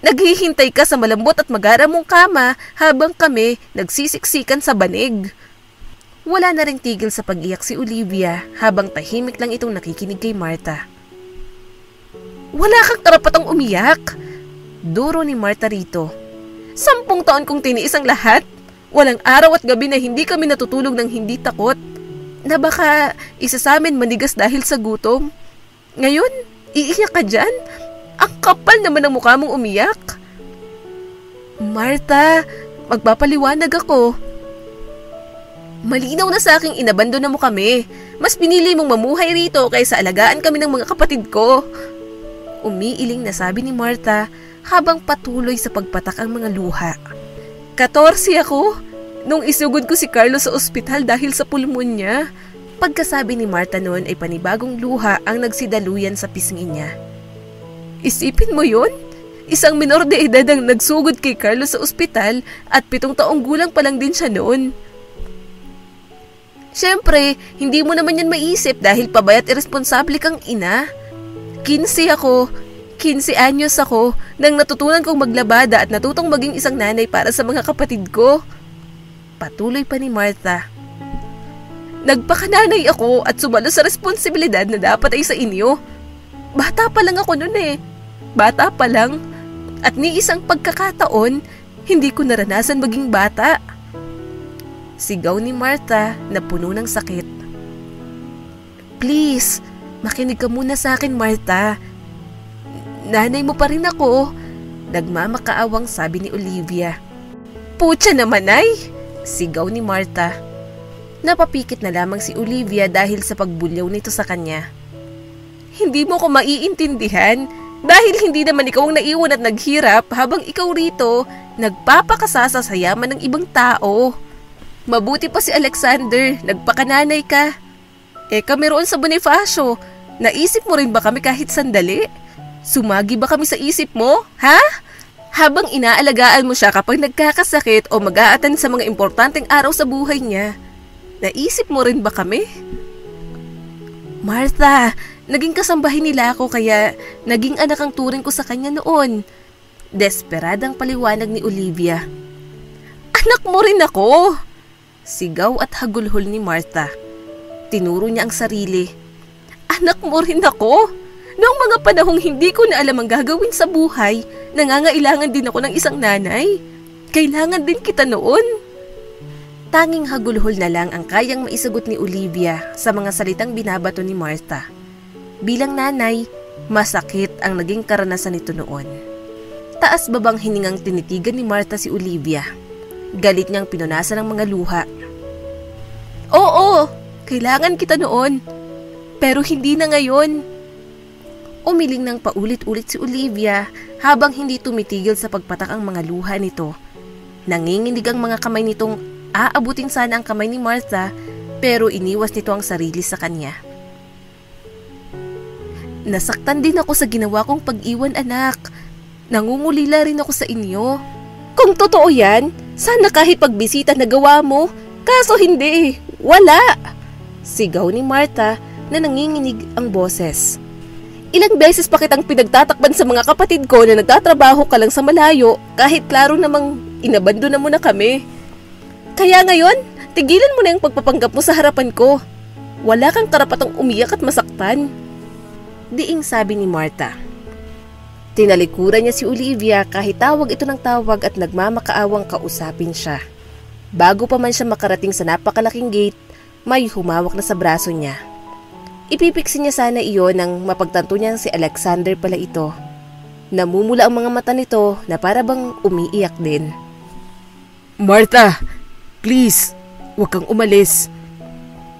"Naghihintay ka sa malambot at magaramong kama habang kami nagsisiksikan sa banig." Wala na ring tigil sa pag-iyak si Olivia habang tahimik lang itong nakikinig kay Martha. "Wala kang karapatang umiyak," duro ni Martha rito. 10 taon kong tiniis ang lahat. Walang araw at gabi na hindi kami natutulog ng hindi takot. Na baka isa sa amin manigas dahil sa gutom. Ngayon, iiyak ka dyan? Ang kapal naman ng mukha mong umiyak." "Martha, magpapaliwanag ako. Malinaw na sa aking inabandona mo kami. Mas pinili mong mamuhay rito kaysa alagaan kami ng mga kapatid ko." Umiiling na sabi ni Martha habang patuloy sa pagpatak ang mga luha. 14 ako nung isugod ko si Carlos sa ospital dahil sa pulmonya. Pagkasabi ni Martha noon ay panibagong luha ang nagsidaluyan sa pisngi niya. Isipin mo yon? Isang minor de edad ang nagsugod kay Carlos sa ospital at 7 taong gulang pa lang din siya noon. Siyempre, hindi mo naman yan maisip dahil pabayat irresponsable kang ina. 15 ako. 15 anyos ako nang natutunan kong maglabada at natutong maging isang nanay para sa mga kapatid ko. Patuloy pa ni Martha. Nagpakananay ako at sumalo sa responsibilidad na dapat ay sa inyo. Bata pa lang ako noon eh. Bata pa lang. At ni isang pagkakataon, hindi ko naranasan maging bata. Sigaw ni Martha na puno ng sakit. Please, makinig ka muna sa akin, Martha. Nanay mo pa rin ako. Nagmamakaawang sabi ni Olivia. Putya naman ay! Sigaw ni Martha. Napapikit na lamang si Olivia dahil sa pagbulyaw nito sa kanya. Hindi mo ko maiintindihan dahil hindi naman ikaw ang naiwan at naghirap habang ikaw rito nagpapakasasa sa yaman ng ibang tao. Mabuti pa si Alexander, nagpakananay ka. Kami roon sa Bonifacio, naisip mo rin ba kami kahit sandali? Sumagi ba kami sa isip mo, ha? Habang inaalagaan mo siya kapag nagkakasakit o mag-a-attend sa mga importanteng araw sa buhay niya, naisip mo rin ba kami? Martha, naging kasambahin nila ako kaya naging anak ang turing ko sa kanya noon. Desperadang paliwanag ni Olivia. Anak mo rin ako! Sigaw at hagulhol ni Martha. Tinuro niya ang sarili. Anak mo rin ako! Noong mga panahong hindi ko na alam ang gagawin sa buhay, nangangailangan din ako ng isang nanay. Kailangan din kita noon. Tanging hagulhol na lang ang kayang maisagot ni Olivia sa mga salitang binabato ni Martha. Bilang nanay, masakit ang naging karanasan nito noon. Taas-babang hiningang tinitigan ni Martha si Olivia. Galit niyang pinunasan ng mga luha. Oo, kailangan kita noon. Pero hindi na ngayon. Umiling ng paulit-ulit si Olivia habang hindi tumitigil sa pagpatak ang mga luha nito. Nanginginig ang mga kamay nitong aabutin sana ang kamay ni Martha pero iniwas nito ang sarili sa kanya. Nasaktan din ako sa ginawa kong pag-iwan, anak. Nangungulila rin ako sa inyo. Kung totoo yan, sana kahit pagbisita nagawa mo, kaso hindi, wala. Sigaw ni Martha na nanginginig ang boses. Ilang beses pa kitang pinagtatakban sa mga kapatid ko na nagtatrabaho ka lang sa malayo kahit klaro namang inabandona mo na kami. Kaya ngayon, tigilan mo na yung pagpapanggap mo sa harapan ko. Wala kang karapatang umiyak at masaktan. Diing sabi ni Martha. Tinalikuran niya si Olivia kahit tawag ito ng tawag at nagmamakaawang kausapin siya. Bago pa man siya makarating sa napakalaking gate, may humawak na sa braso niya. Ipipiksi niya sana iyon nang mapagtanto niyang si Alexander pala ito. Namumula ang mga mata nito na para bang umiiyak din. Martha, please, huwag kang umalis.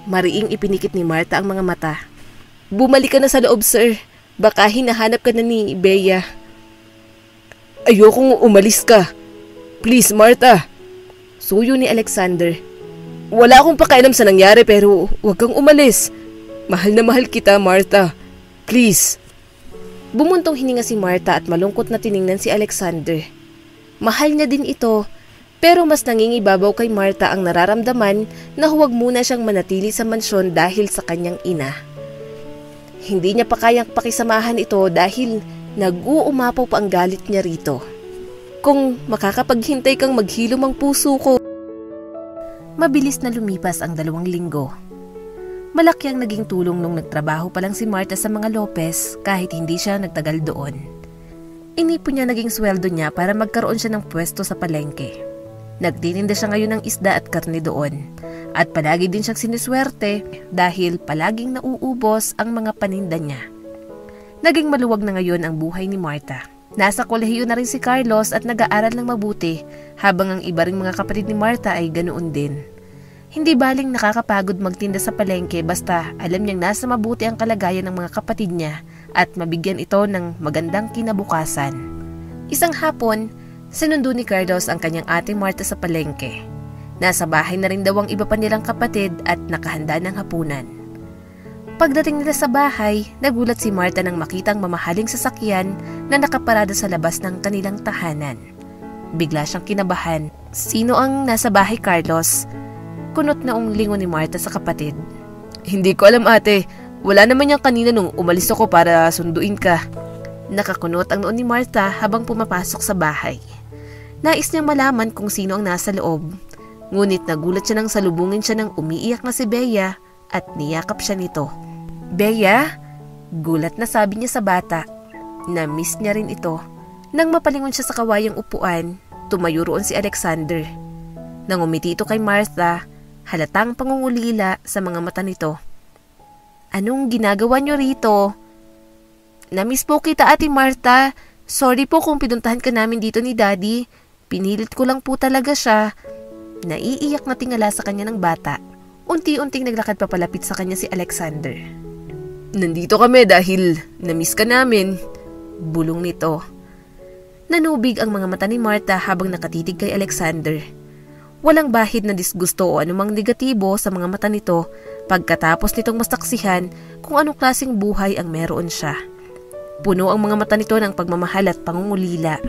Mariing ipinikit ni Martha ang mga mata. Bumalik ka na sa loob, sir. Baka hinahanap ka na ni Bea. Ayokong umalis ka. Please, Martha. Suyo ni Alexander. Wala akong pakialam sa nangyari pero huwag kang umalis. Mahal na mahal kita, Martha. Please. Bumuntong hininga si Martha at malungkot na tiningnan si Alexander. Mahal niya din ito, pero mas nangingibabaw kay Martha ang nararamdaman na huwag muna siyang manatili sa mansyon dahil sa kanyang ina. Hindi niya pa kayang pakisamahan ito dahil nag-uumapaw pa ang galit niya rito. Kung makakapaghintay kang maghilom ang puso ko. Mabilis na lumipas ang 2 linggo. Malaki ang naging tulong nung nagtrabaho pa lang si Martha sa mga Lopez kahit hindi siya nagtagal doon. Inipon niya naging sweldo niya para magkaroon siya ng pwesto sa palengke. Nagtitinda siya ngayon ng isda at karne doon. At palagi din siyang siniswerte dahil palaging nauubos ang mga paninda niya. Naging maluwag na ngayon ang buhay ni Martha. Nasa kolehiyo na rin si Carlos at nag-aaral ng mabuti habang ang iba ring mga kapatid ni Martha ay ganoon din. Hindi baling nakakapagod magtinda sa palengke basta alam niyang nasa mabuti ang kalagayan ng mga kapatid niya at mabigyan ito ng magandang kinabukasan. Isang hapon, sinundo ni Carlos ang kanyang ate Martha sa palengke. Nasa bahay na rin daw ang iba pa nilang kapatid at nakahanda ng hapunan. Pagdating nila sa bahay, nagulat si Martha nang makitang mamahaling sasakyan na nakaparada sa labas ng kanilang tahanan. Bigla siyang kinabahan. Sino ang nasa bahay, Carlos? Kunot na unglingon ni Martha sa kapatid. Hindi ko alam, ate. Wala naman yan kanina nung umalis ako para sunduin ka. Nakakunot ang noon ni Martha habang pumapasok sa bahay. Nais niyang malaman kung sino ang nasa loob. Ngunit nagulat siya nang salubungin siya ng umiiyak na si Bea at niyakap siya nito. "Bea?" Gulat na sabi niya sa bata. Na-miss niya rin ito. Nang mapalingon siya sa kawayang upuan, tumayo roon si Alexander. Nang umiti ito kay Martha, halatang pangungulila sa mga mata nito. "Anong ginagawa niyo rito?" "Na-miss po kita, Ate Martha. Sorry po kung pinuntahan ka namin dito ni Daddy. Pinilit ko lang po talaga siya." Naiiyak na tingala sa kanya ng bata. Unti-unting naglakad papalapit sa kanya si Alexander. "Nandito kami dahil na-miss ka namin," bulong nito. Nanubig ang mga mata ni Martha habang nakatitig kay Alexander. Walang bahid na disgusto o anumang negatibo sa mga mata nito pagkatapos nitong masaksihan kung anong klaseng buhay ang meron siya. Puno ang mga mata nito ng pagmamahal at pangungulila.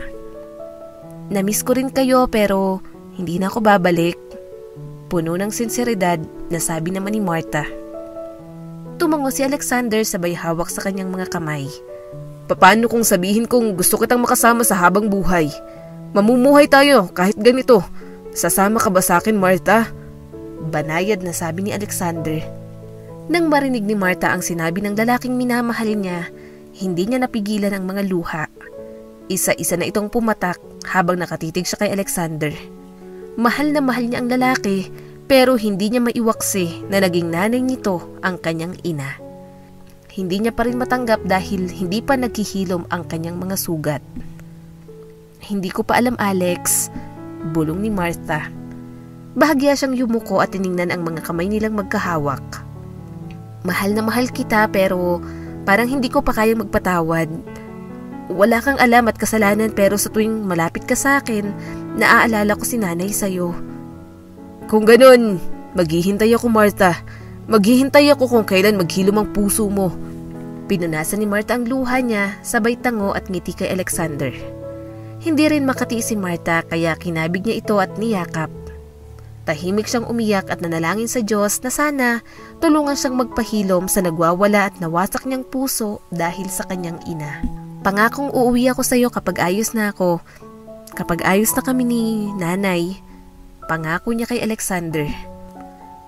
"Na-miss ko rin kayo pero hindi na ako babalik." Puno ng sinseridad na sabi naman ni Martha. Tumango si Alexander sabay hawak sa kanyang mga kamay. "Paano kung sabihin kong gusto kitang makasama sa habang buhay? Mamumuhay tayo kahit ganito. Sasama ka ba sa akin, Martha?" Banayad na sabi ni Alexander. Nang marinig ni Martha ang sinabi ng lalaking minamahal niya, hindi niya napigilan ang mga luha. Isa-isa na itong pumatak habang nakatitig siya kay Alexander. Mahal na mahal niya ang lalaki pero hindi niya maiwaksi na naging nanay nito ang kanyang ina. Hindi niya pa rin matanggap dahil hindi pa naghihilom ang kanyang mga sugat. "Hindi ko pa alam, Alex," bulong ni Martha. Bahagya siyang yumuko at tiningnan ang mga kamay nilang magkahawak. "Mahal na mahal kita pero parang hindi ko pa kayang magpatawad. Wala kang alam at kasalanan pero sa tuwing malapit ka sa akin, naaalala ko si nanay sa'yo." "Kung ganun, maghihintay ako, Martha. Maghihintay ako kung kailan maghilom ang puso mo." Pinunasan ni Martha ang luha niya, sabay tango at ngiti kay Alexander. Hindi rin makatiis si Martha kaya kinabig niya ito at niyakap. Tahimik siyang umiyak at nanalangin sa Diyos na sana tulungan siyang magpahilom sa nagwawala at nawasak niyang puso dahil sa kanyang ina. "Pangakong uuwi ako sa iyo kapag ayos na ako. Kapag ayos na kami ni nanay." Pangako niya kay Alexander.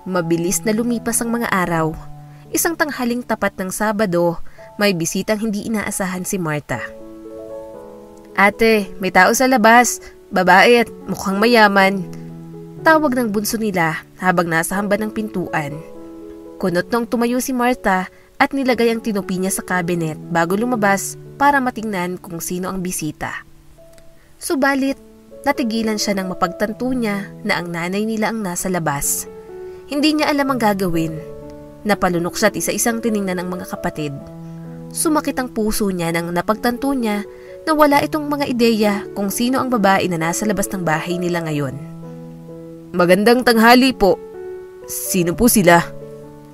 Mabilis na lumipas ang mga araw. Isang tanghaling tapat ng Sabado, may bisitang hindi inaasahan si Martha. "Ate, may tao sa labas. Babae at mukhang mayaman." Tawag ng bunso nila habang nasa hamban ng pintuan. Kunot nang tumayo si Martha at nilagay ang tinupi niya sa cabinet bago lumabas para matingnan kung sino ang bisita. Subalit, natigilan siya nang mapagtanto niya na ang nanay nila ang nasa labas. Hindi niya alam ang gagawin. Napalunok siya at isa-isang tiningnan ng mga kapatid. Sumakit ang puso niya nang napagtanto niya na wala itong mga ideya kung sino ang babae na nasa labas ng bahay nila ngayon. "Magandang tanghali po. Sino po sila?"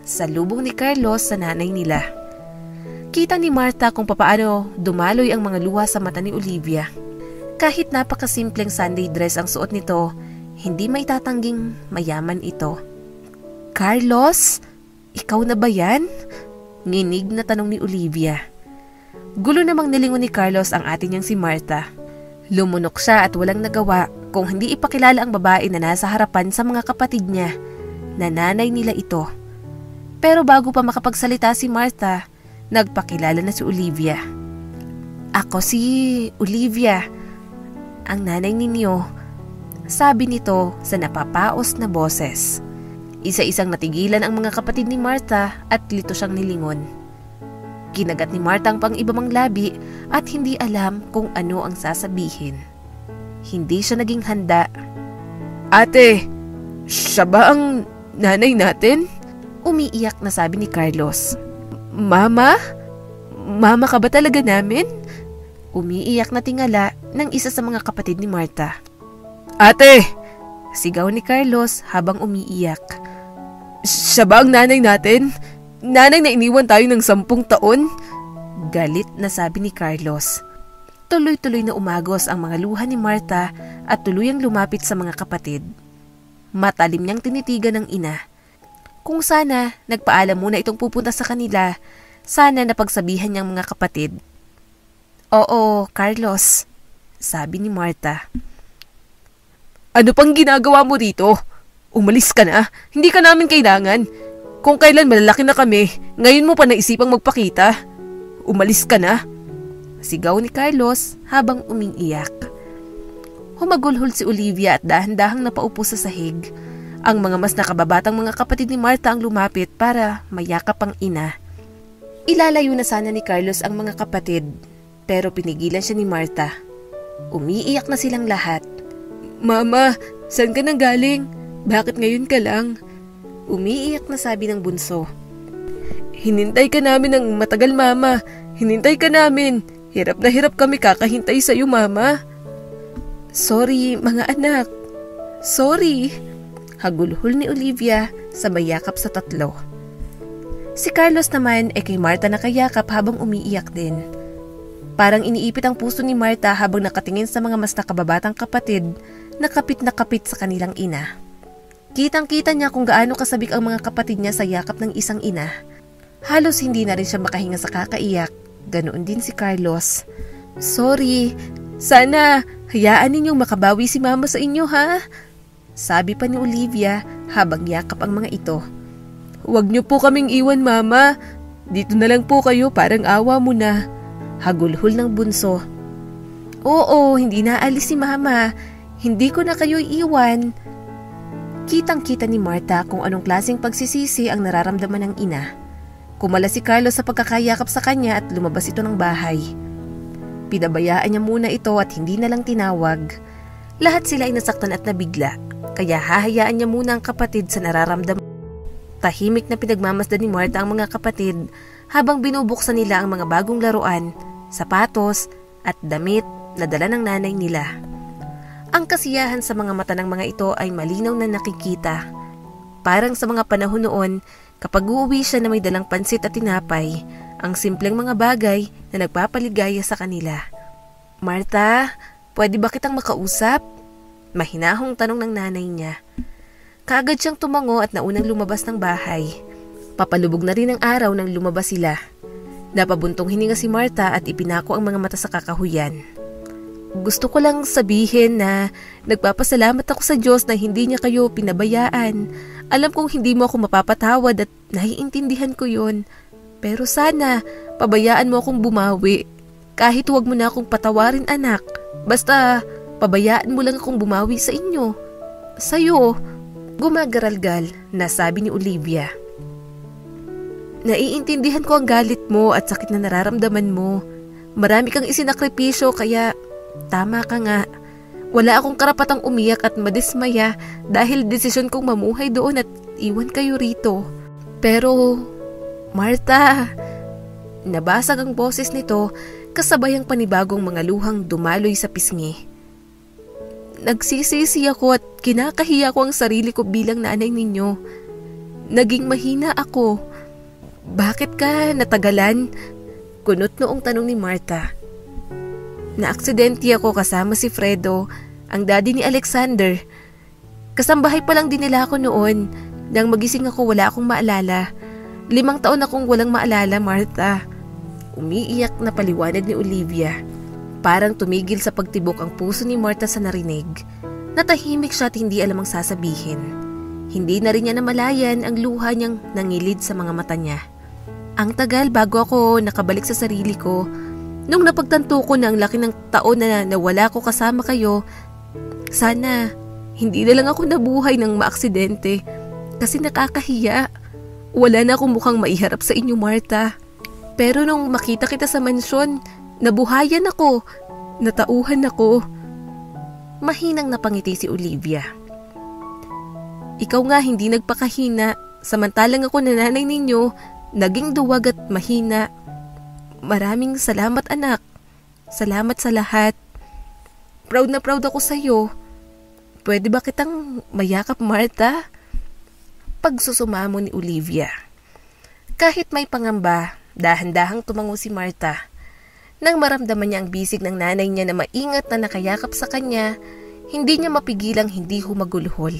Salubong ni Carlos sa nanay nila. Kita ni Martha kung papaano dumaloy ang mga luha sa mata ni Olivia. Kahit napakasimpleng Sunday dress ang suot nito, hindi maitatanging mayaman ito. "Carlos, ikaw na ba yan?" Nginig na tanong ni Olivia. Gulo namang nilingon ni Carlos ang ate niyang si Martha. Lumunok siya at walang nagawa kung hindi ipakilala ang babae na nasa harapan sa mga kapatid niya, na nanay nila ito. Pero bago pa makapagsalita si Martha, nagpakilala na si Olivia. "Ako si Olivia, ang nanay ninyo," sabi nito sa napapaos na boses. Isa-isang natigilan ang mga kapatid ni Martha at lito siyang nilingon. Kinagat ni Martha ang pang-ibang labi at hindi alam kung ano ang sasabihin. Hindi siya naging handa. "Ate, siya ba ang nanay natin?" Umiiyak na sabi ni Carlos. "Mama? Mama ka ba talaga namin?" Umiiyak na tingala ng isa sa mga kapatid ni Martha. "Ate!" Sigaw ni Carlos habang umiiyak. "Siya ba ang nanay natin? Nanay na iniwan tayo ng 10 taon? Galit na sabi ni Carlos. Tuloy-tuloy na umagos ang mga luha ni Martha at tuluyang lumapit sa mga kapatid. Matalim niyang tinitigan ng ina. Kung sana nagpaalam muna itong pupunta sa kanila, sana napagsabihan niyang mga kapatid. Oo, Carlos, sabi ni Martha. Ano pang ginagawa mo rito? Umalis ka na, hindi ka namin kailangan. Kung kailan malalaki na kami, ngayon mo pa naisipang magpakita. Umalis ka na. Sigaw ni Carlos habang umiiyak. Humagulhol si Olivia at dahan-dahang napaupo sa sahig. Ang mga mas nakababatang mga kapatid ni Martha ang lumapit para mayakap ang ina. Ilalayo na sana ni Carlos ang mga kapatid, pero pinigilan siya ni Martha. Umiiyak na silang lahat. Mama, saan ka nang galing? Bakit ngayon ka lang? Umiiyak na sabi ng bunso. Hinintay ka namin ng matagal, Mama. Hinintay ka namin. Hirap na hirap kami kakahintay sa iyo, Mama. Sorry, mga anak. Sorry. Hagulhol ni Olivia sa bayakap sa tatlo. Si Carlos naman ay kay Martha nakayakap habang umiiyak din. Parang iniipit ang puso ni Martha habang nakatingin sa mga mas nakababatang kapatid na kapit sa kanilang ina. Kitang-kita niya kung gaano kasabik ang mga kapatid niya sa yakap ng isang ina. Halos hindi na rin siya makahinga sa kakaiyak. Ganoon din si Carlos. Sorry. Sana hayaan ninyong makabawi si Mama sa inyo, ha? Sabi pa ni Olivia habang yakap ang mga ito. Huwag niyo po kaming iwan, Mama. Dito na lang po kayo, parang awa mo na. Hagulhol ng bunso. Oo, hindi naalis si Mama. Hindi ko na kayo iiwan. Kitang-kita ni Martha kung anong klaseng pagsisisi ang nararamdaman ng ina. Kumala si Carlos sa pagkakayakap sa kanya at lumabas ito ng bahay. Pinabayaan niya muna ito at hindi na lang tinawag. Lahat sila ay nasaktan at nabigla, kaya hahayaan niya muna ang kapatid sa nararamdaman. Tahimik na pinagmamasdan ni Martha ang mga kapatid habang binubuksan nila ang mga bagong laruan, sapatos at damit na dala ng nanay nila. Ang kasiyahan sa mga mata ng mga ito ay malinaw na nakikita. Parang sa mga panahon noon, kapag uuwi siya na may dalang pansit at tinapay, ang simpleng mga bagay na nagpapaligaya sa kanila. Martha, pwede ba kitang makausap? Mahinahong tanong ng nanay niya. Kaagad siyang tumango at naunang lumabas ng bahay. Papalubog na rin ang araw nang lumabas sila. Napabuntong hininga si Martha at ipinako ang mga mata sa kakahuyan. Gusto ko lang sabihin na nagpapasalamat ako sa Diyos na hindi niya kayo pinabayaan. Alam kong hindi mo ako mapapatawad at naiintindihan ko yon. Pero sana, pabayaan mo akong bumawi. Kahit huwag mo na akong patawarin, anak. Basta, pabayaan mo lang akong bumawi sa inyo. Sa'yo, gumagaralgal na sabi ni Olivia. Naiintindihan ko ang galit mo at sakit na nararamdaman mo. Marami kang isinakripisyo kaya tama ka nga. Wala akong karapatang umiyak at madismaya dahil desisyon kong mamuhay doon at iwan kayo rito. Pero, Martha, nabasag ang boses nito kasabay ang panibagong mga luhang dumaloy sa pisngi. Nagsisisi ako at kinakahiya ko ang sarili ko bilang nanay ninyo. Naging mahina ako. Bakit ka natagalan? Kunot noong tanong ni Martha. Naaksidente ako kasama si Fredo, ang daddy ni Alexander. Kasambahay pa lang din nila ako noon. Nang magising ako wala akong maalala. 5 taon akong walang maalala, Martha. Umiiyak na paliwanag ni Olivia. Parang tumigil sa pagtibok ang puso ni Martha sa narinig. Natahimik siya at hindi alam ang sasabihin. Hindi na rin niya namalayan ang luha niyang nangilid sa mga mata niya. Ang tagal bago ako nakabalik sa sarili ko. Nung napagtanto ko na ang laki ng taon na nawala ko kasama kayo, sana hindi na lang ako nabuhay ng maaksidente kasi nakakahiya. Wala na akong mukhang maiharap sa inyo, Martha. Pero nung makita kita sa mansyon, nabuhayan ako, natauhan ako. Mahinang napangiti si Olivia. Ikaw nga hindi nagpakahina, samantalang ako nanay ninyo, naging duwag at mahina. Maraming salamat, anak. Salamat sa lahat. Proud na proud ako sa'yo. Pwede ba kitang mayakap, Martha? Pagsusumamo ni Olivia. Kahit may pangamba, dahan-dahang tumango si Martha. Nang maramdaman niya ang bisig ng nanay niya na maingat na nakayakap sa kanya, hindi niya mapigilang hindi humagulhol.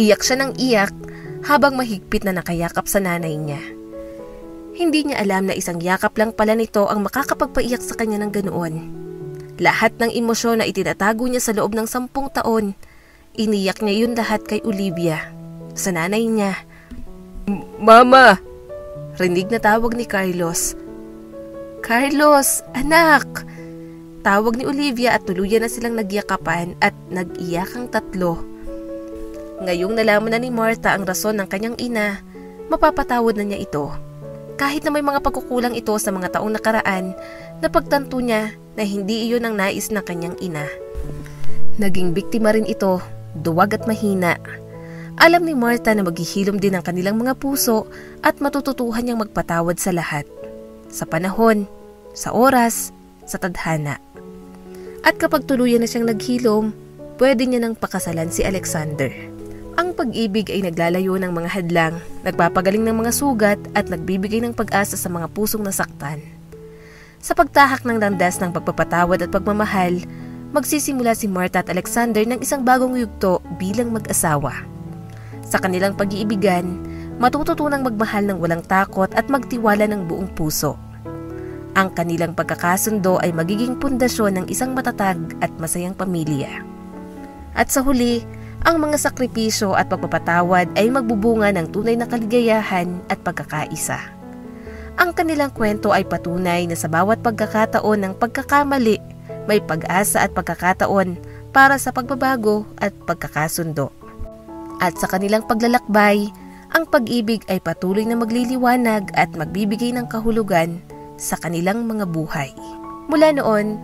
Iyak siya ng iyak habang mahigpit na nakayakap sa nanay niya. Hindi niya alam na isang yakap lang pala nito ang makakapagpaiyak sa kanya ng ganoon. Lahat ng emosyon na itinatago niya sa loob ng 10 taon, iniyak niya yun lahat kay Olivia, sa nanay niya. Mama! Rinig na tawag ni Carlos. Carlos, anak! Tawag ni Olivia at tuluyan na silang nagyakapan at nag-iyakang tatlo. Ngayong nalaman na ni Martha ang rason ng kanyang ina, mapapatawad na niya ito. Kahit na may mga pagkukulang ito sa mga taong nakaraan, napagtanto niya na hindi iyon ang nais ng kanyang ina. Naging biktima rin ito, duwag at mahina. Alam ni Martha na maghihilom din ang kanilang mga puso at matututuhan niyang magpatawad sa lahat. Sa panahon, sa oras, sa tadhana. At kapag tuluyan na siyang naghilom, pwede niya nang pakasalan si Alexander. Ang pag-ibig ay naglalayo ng mga hadlang, nagpapagaling ng mga sugat at nagbibigay ng pag-asa sa mga pusong nasaktan. Sa pagtahak ng landas ng pagpapatawad at pagmamahal, magsisimula si Martha at Alexander ng isang bagong yugto bilang mag-asawa. Sa kanilang pag-iibigan, matututunang magmahal ng walang takot at magtiwala ng buong puso. Ang kanilang pagkakasundo ay magiging pundasyon ng isang matatag at masayang pamilya. At sa huli, ang mga sakripisyo at pagpapatawad ay magbubunga ng tunay na kaligayahan at pagkakaisa. Ang kanilang kwento ay patunay na sa bawat pagkakataon ng pagkakamali, may pag-asa at pagkakataon para sa pagbabago at pagkakasundo. At sa kanilang paglalakbay, ang pag-ibig ay patuloy na magliliwanag at magbibigay ng kahulugan sa kanilang mga buhay. Mula noon,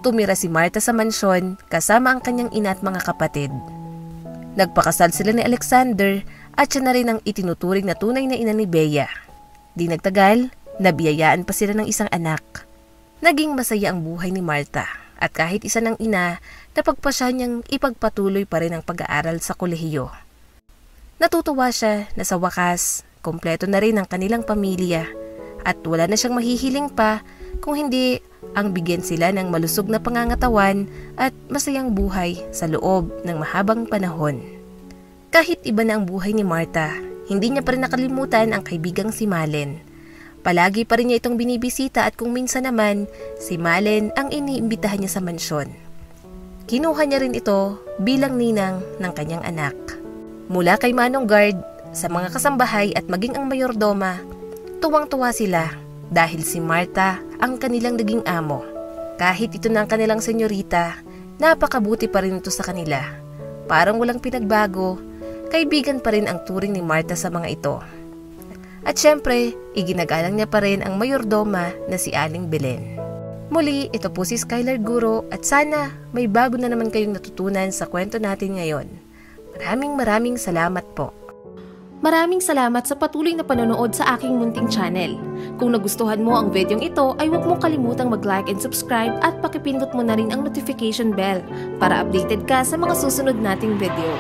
tumira si Martha sa mansyon kasama ang kanyang ina at mga kapatid. Nagpakasal sila ni Alexander at siya na rin ang itinuturing na tunay na ina ni Bea. Di nagtagal, nabiyayaan pa sila ng isang anak. Naging masaya ang buhay ni Martha at kahit isa ng ina, napagpasya niyang ipagpatuloy pa rin ang pag-aaral sa kolehiyo. Natutuwa siya na sa wakas, kompleto na rin ang kanilang pamilya at wala na siyang mahihiling pa kung hindi ang bigyan sila ng malusog na pangangatawan at masayang buhay sa loob ng mahabang panahon. Kahit iba na ang buhay ni Martha, hindi niya pa rin nakalimutan ang kaibigang si Malen. Palagi pa rin niya itong binibisita at kung minsan naman, si Malen ang iniimbitahan niya sa mansyon. Kinuha niya rin ito bilang ninang ng kanyang anak. Mula kay Manong Guard, sa mga kasambahay at maging ang mayordoma, tuwang-tuwa sila dahil si Martha ang kanilang naging amo. Kahit ito na ang kanilang senyorita, napakabuti pa rin ito sa kanila. Parang walang pinagbago, kaibigan pa rin ang turing ni Martha sa mga ito. At syempre, iginagalang niya pa rin ang mayordoma na si Aling Belen. Muli, ito po si Skylar Guro at sana may bago na naman kayong natutunan sa kwento natin ngayon. Maraming salamat po. Maraming salamat sa patuloy na panonood sa aking munting channel. Kung nagustuhan mo ang videong ito ay huwag mong kalimutang mag-like and subscribe at pakipindot mo na rin ang notification bell para updated ka sa mga susunod nating video.